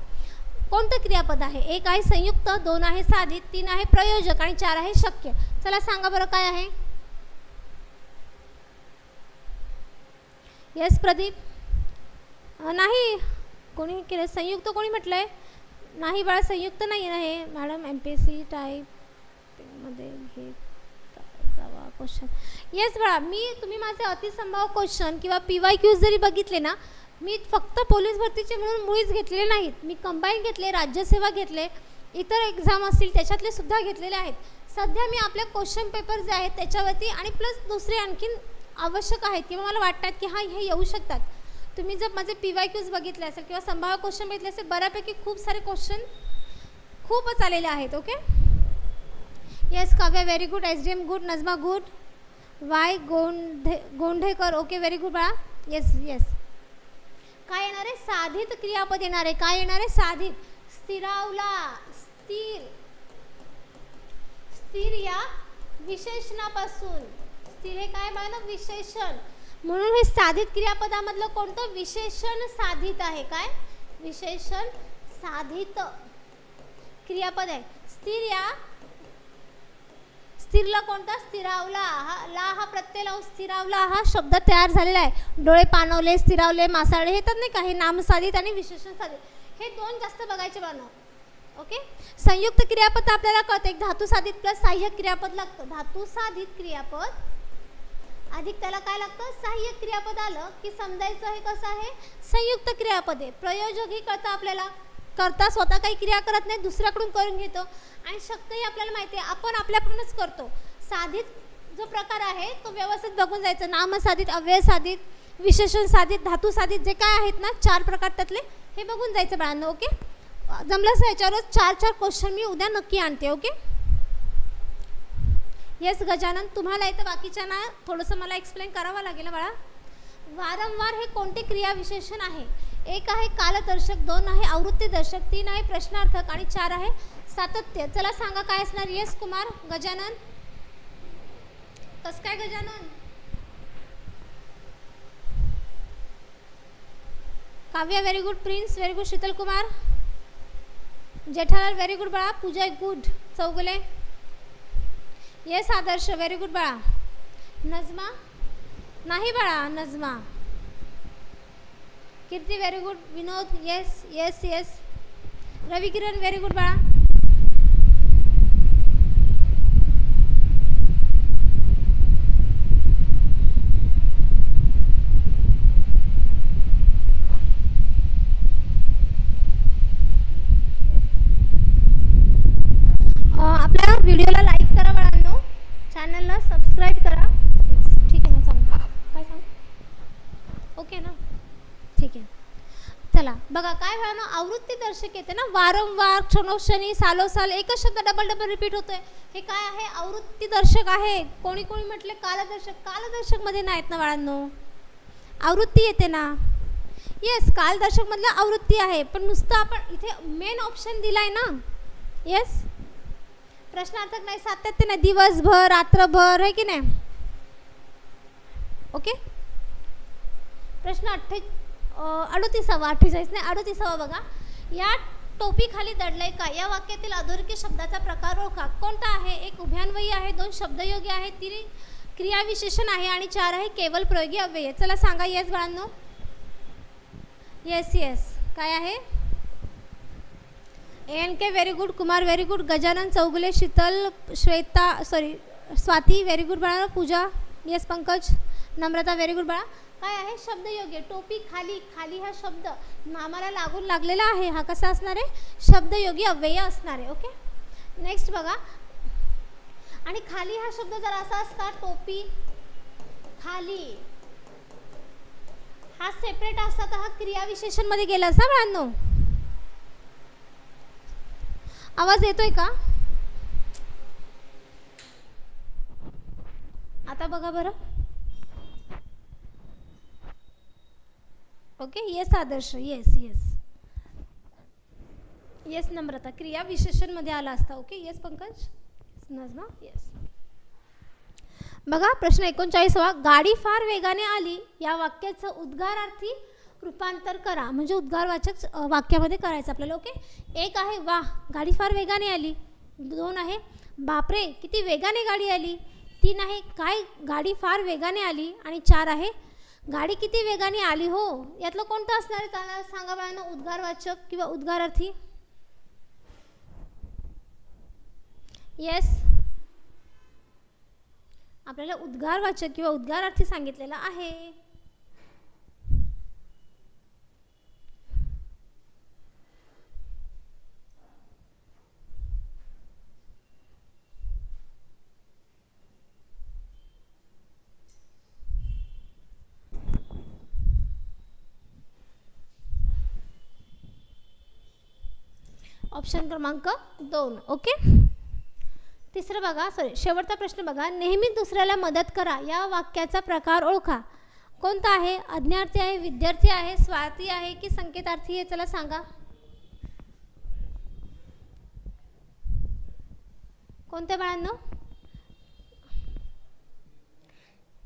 कोणतं क्रियापद आहे, एक आहे संयुक्त, दोन आहे साधित, तीन आहे प्रयोजक आणि चार आहे शक्य. चला सांगा बरं काय आहे. येस प्रदीप. नाही, कोणी केलं संयुक्त, कोणी म्हटलंय नाही बाळा, संयुक्त नाही आहे मॅडम. MPSC टाईपमध्ये घेत जावा क्वेश्चन. येस बाळा, तुम्ही माझे अतिसंभाव्य क्वेश्चन किंवा PYQ जरी बघितले ना, मी फक्त पोलीस भरतीचे म्हणून मुळीच घेतलेले नाहीत. मी कंबाईन घेतले, राज्यसेवा घेतले, इतर एक्झाम असतील त्याच्यातले सुद्धा घेतलेले आहेत. सध्या मी आपले क्वेश्चन पेपर जे आहेत त्याच्यावरती आणि प्लस दुसरे आणखीन आवश्यक आहेत किंवा मला वाटतात की हा हे येऊ शकतात. तुम्ही जर माझे PYQs बघितले असेल किंवा संभाव्य क्वेश्चन बघितले असेल, बऱ्यापैकी खूप सारे क्वेश्चन खूपच आलेले आहेत. Okay. Yes Kavya, very good. SDM good. Najma good. Y Gondhekar, okay, very good बाळा. Yes yes. काय येणार आहे, साधित क्रियापद येणार आहे. काय येणार आहे, साधित. स्थिरावला, स्थिर. स्थिर या विशेषणापासून. स्थिर हे काय बाळा, विशेषण. म्हणून हे साधित क्रियापदामधलं कोणतं, विशेषण साधित आहे. काय, विशेषण साधित क्रियापद आहे. स्थिर या, स्थिरला कोणता, स्थिरावला. हा प्रत्यय लावून स्थिरावला हा शब्द तयार झालेला आहे. डोळे पाणवले, स्थिरावले, मासाळे, हे तर नाही का, हे नामसाधित आणि विशेषण साधित, हे दोन जास्त बघायचे बाळांनो. ओके. संयुक्त क्रियापद आपल्याला कळतं, एक धातू साधित प्लस सहाय्यक क्रियापद लागतं. धातू साधित क्रियापद अधिक त्याला काय लागतं, सहाय्यक क्रियापद आलं की समजायचं हे कसं आहे, संयुक्त क्रियापद आहे. प्रयोजक ही कळतं आपल्याला, करता स्वतः काही क्रिया करत नाही, दुसऱ्याकडून करून घेतो. आणि शक्यही आपल्याला माहिती आहे, आपण आपल्याकडूनच करतो. साधित जो प्रकार आहे तो व्यवस्थित बघून जायचं. नामसाधित, अव्यय साधित, विशेषण साधित, धातू साधित जे काय आहेत ना 4 प्रकार त्यातले, हे बघून जायचं बाळांनो. ओके. जमलंच याच्यावरच 4 क्वेश्चन मी उद्या नक्की आणते. ओके. येस गजानन, तुम्हाला इथं बाकीच्यांना थोडंसं मला एक्सप्लेन करावं लागेल बाळा. वारंवार हे कोणते क्रिया विशेषण आहे. एक आहे कालदर्शक, 2 आहे आवृत्तीदर्शक, 3 आहे प्रश्नार्थक आणि 4 आहे सातत्य. चला सांगा काय असणार. येस कुमार, गजानन, कस काय Gajanan? Kavya very good, Prince very good, Sheetal Kumar, Jethalal very good बाळा, पूजा गुड, चौगुले येस, आदर्श व्हेरी गुड बाळा, नजमा नाही बाळा, नजमा, कीर्ती व्हेरी गुड, विनोद येस येस येस, रवी किरण व्हेरी गुड बाळा. आपल्या व्हिडिओला लाईक करा बाळांनो, चॅनलला सबस्क्राईब करा. ठीक आहे ना, सांग काय सांग, ओके ना, ठीक आहे. चला बघा काय व्हावं ना, आवृत्ती दर्शक येते ना, वारंवार क्षणोक्षणी सालोसाल एकच शब्द डबल डबल रिपीट होतोय. हे काय आहे, आवृत्ती दर्शक आहे. कोणी कोणी म्हटले कालदर्शक, कालदर्शक मध्ये नाहीत ना बाळांनो, आवृत्ती येते ना. येस, कालदर्शक मधलं आवृत्ती आहे, पण नुसतं आपण इथे मेन ऑप्शन दिलाय ना. येस, प्रश्नार्थक नाही, सातत्य नाही, दिवसभर रात्रभर आहे की नाही. ओके, प्रश्न 38 48 नाही 38 बघा. या टोपी खाली दडलंय का, या वाक्यातील अधोरेखित शब्दाचा प्रकार ओळखा. कोणता आहे. एक उभयान्वयी आहे, 2 शब्दयोगी आहे, 3 क्रियाविशेषण आहे आणि 4 आहे केवल प्रयोगी अव्यय. चला सांगा. येस बाळांनो, येस येस, काय आहे. ANK very good, Kumar very good, Gajanan, Chougule, Sheetal, Shweta Swati very good बाळा, Pooja yes, Pankaj, Namrata very good बाळा. काय आहे, शब्दयोगी. टोपी खाली, खाली हा शब्द नामाला लागून लागलेला आहे, हा कसा असणार आहे, शब्दयोगी अव्यय असणार आहे. ओके, नेक्स्ट बघा. आणि खाली हा शब्द जर असा असता, टोपी खाली, हा सेपरेट असता तर हा क्रियाविशेषण मध्ये गेला असता बाळांनो. आवाज येतोय का आता, बघा बरं. ओके, येस आदर्श, येस येस येस, नम्रता क्रिया विशेषण मध्ये आला असता. Okay, yes Pankaj, Najma yes. बघा प्रश्न 39वा. गाडी फार वेगाने आली या वाक्याचं उद्गारार्थी रूपांतर करा, म्हणजे उद्गारवाचक वाक्यामध्ये करायचं आपल्याला. ओके, एक आहे वाह गाडी फार वेगाने आली, 2 आहे बापरे किती वेगाने गाडी आली, 3 आहे काय गाडी फार वेगाने आली आणि 4 आहे गाडी किती वेगाने आली हो. यातलं कोणतं असणार आहे त्याला सांगा बाळांनो, उद्गारवाचक किंवा उद्गारार्थी. येस, आपल्याला उद्गारवाचक किंवा उद्गारार्थी सांगितलेलं आहे. ऑप्शन क्रमांक 2. ओके, तिसरं बघा, शेवटचा प्रश्न बघा. नेहमी दुसऱ्याला मदत करा या वाक्याचा प्रकार ओळखा. कोणता आहे, आज्ञार्थी आहे, विद्यार्थी आहे, स्वार्थी आहे की संकेतार्थी आहे. चला सांगा. कोणत्या बाळांनो,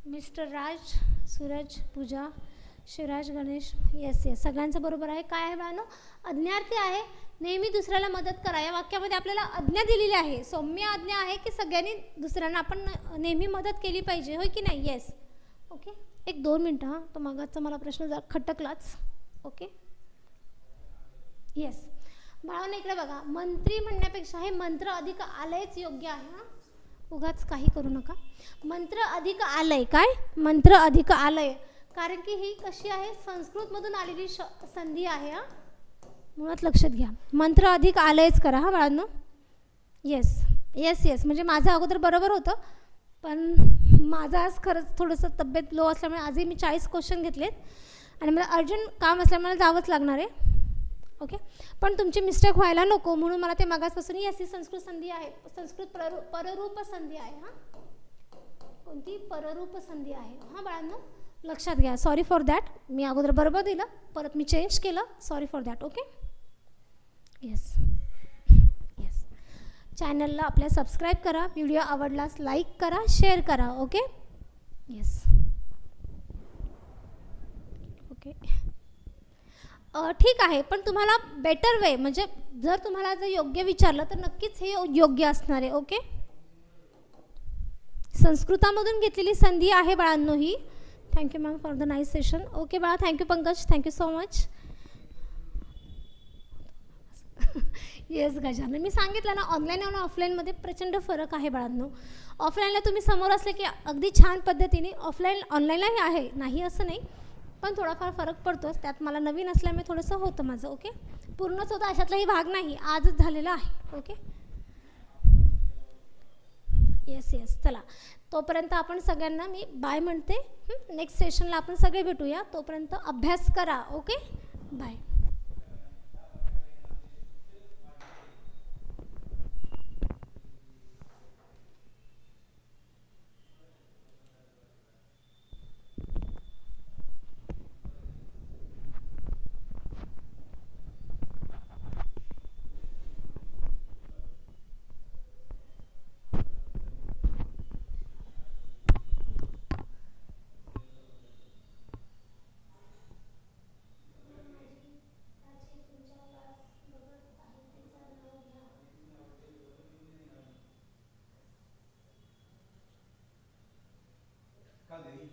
मिस्टर राज, सूरज, पूजा, शिवराज, गणेश येस येस, सगळ्यांचं बरोबर आहे. काय आहे बाळांनो, आज्ञार्थी आहे. नेहमी दुसऱ्याला मदत करा या वाक्यामध्ये आपल्याला आज्ञा दिलेली आहे, सौम्य आज्ञा आहे की सगळ्यांनी दुसऱ्यांना आपण नेहमी मदत केली पाहिजे, होय की नाही. येस. ओके, 1-2 मिनटं हां, तो मागाचा मला प्रश्न जरा खटकलाच. ओके, येस बाळांनो इकडे बघा. मंत्री म्हणण्यापेक्षा हे मंत्र अधिक आलयच योग्य आहे. हां, उगाच काही करू नका. मंत्र अधिक आलय, काय मंत्र अधिक आलय, कारण की ही कशी आहे, संस्कृतमधून आलेली संधी आहे. हां, मुळात लक्षात घ्या, मंत्र अधिक आलयच करा हा बाळांनो. येस येस येस, म्हणजे माझं अगोदर बरोबर होतं, पण माझं आज खरंच थोडंसं तब्येत लो असल्यामुळे आजही मी 40 क्वेश्चन घेतलेत आणि मला अर्जंट काम असल्यामुळे जावंच लागणार आहे. ओके, पण तुमची मिस्टेक व्हायला नको म्हणून मला ते मागासपासून येस ही संस्कृत संधी आहे, संस्कृत पररूप संधी आहे. हां, कोणती पररूप संधी आहे. हां बाळांनो, लक्षात घ्या. Sorry for that. मी अगोदर बरोबर दिलं, परत मी चेंज केलं. Sorry for that. Okay. Yes yes. चॅनलला आपल्या सबस्क्राईब करा. व्हिडिओ आवडल्यास लाईक करा, शेअर करा. ओके. येस. ओके. ठीक आहे, पण तुम्हाला बेटर वे म्हणजे जर तुम्हाला जर योग्य विचारलं तर नक्कीच हे योग्य असणार आहे. ओके. संस्कृतामधून घेतलेली संधी आहे बाळांनो ही. Thank you ma'am for the nice session. Okay बाळा, thank you Pankaj, thank you so much. Yes Gajanan, मी सांगितलं ना ऑनलाईन आणि ऑफलाईनमध्ये प्रचंड फरक आहे बाळांनो. ऑफलाईनला तुम्ही समोर असले की अगदी छान पद्धतीने, ऑनलाईनलाही आहे, नाही असं नाही, पण थोडाफार फरक पडतोच. त्यात मला नवीन असल्यामुळे थोडंसं होतं माझं. ओके. पूर्णच होतं अशातलाही भाग नाही, आजच झालेला आहे. ओके. Yes yes. चला, तोपर्यंत आपण सगळ्यांना मी बाय म्हणते. नेक्स्ट सेशनला आपण सगळे भेटूया. तोपर्यंत अभ्यास करा. ओके. बाय. का नाही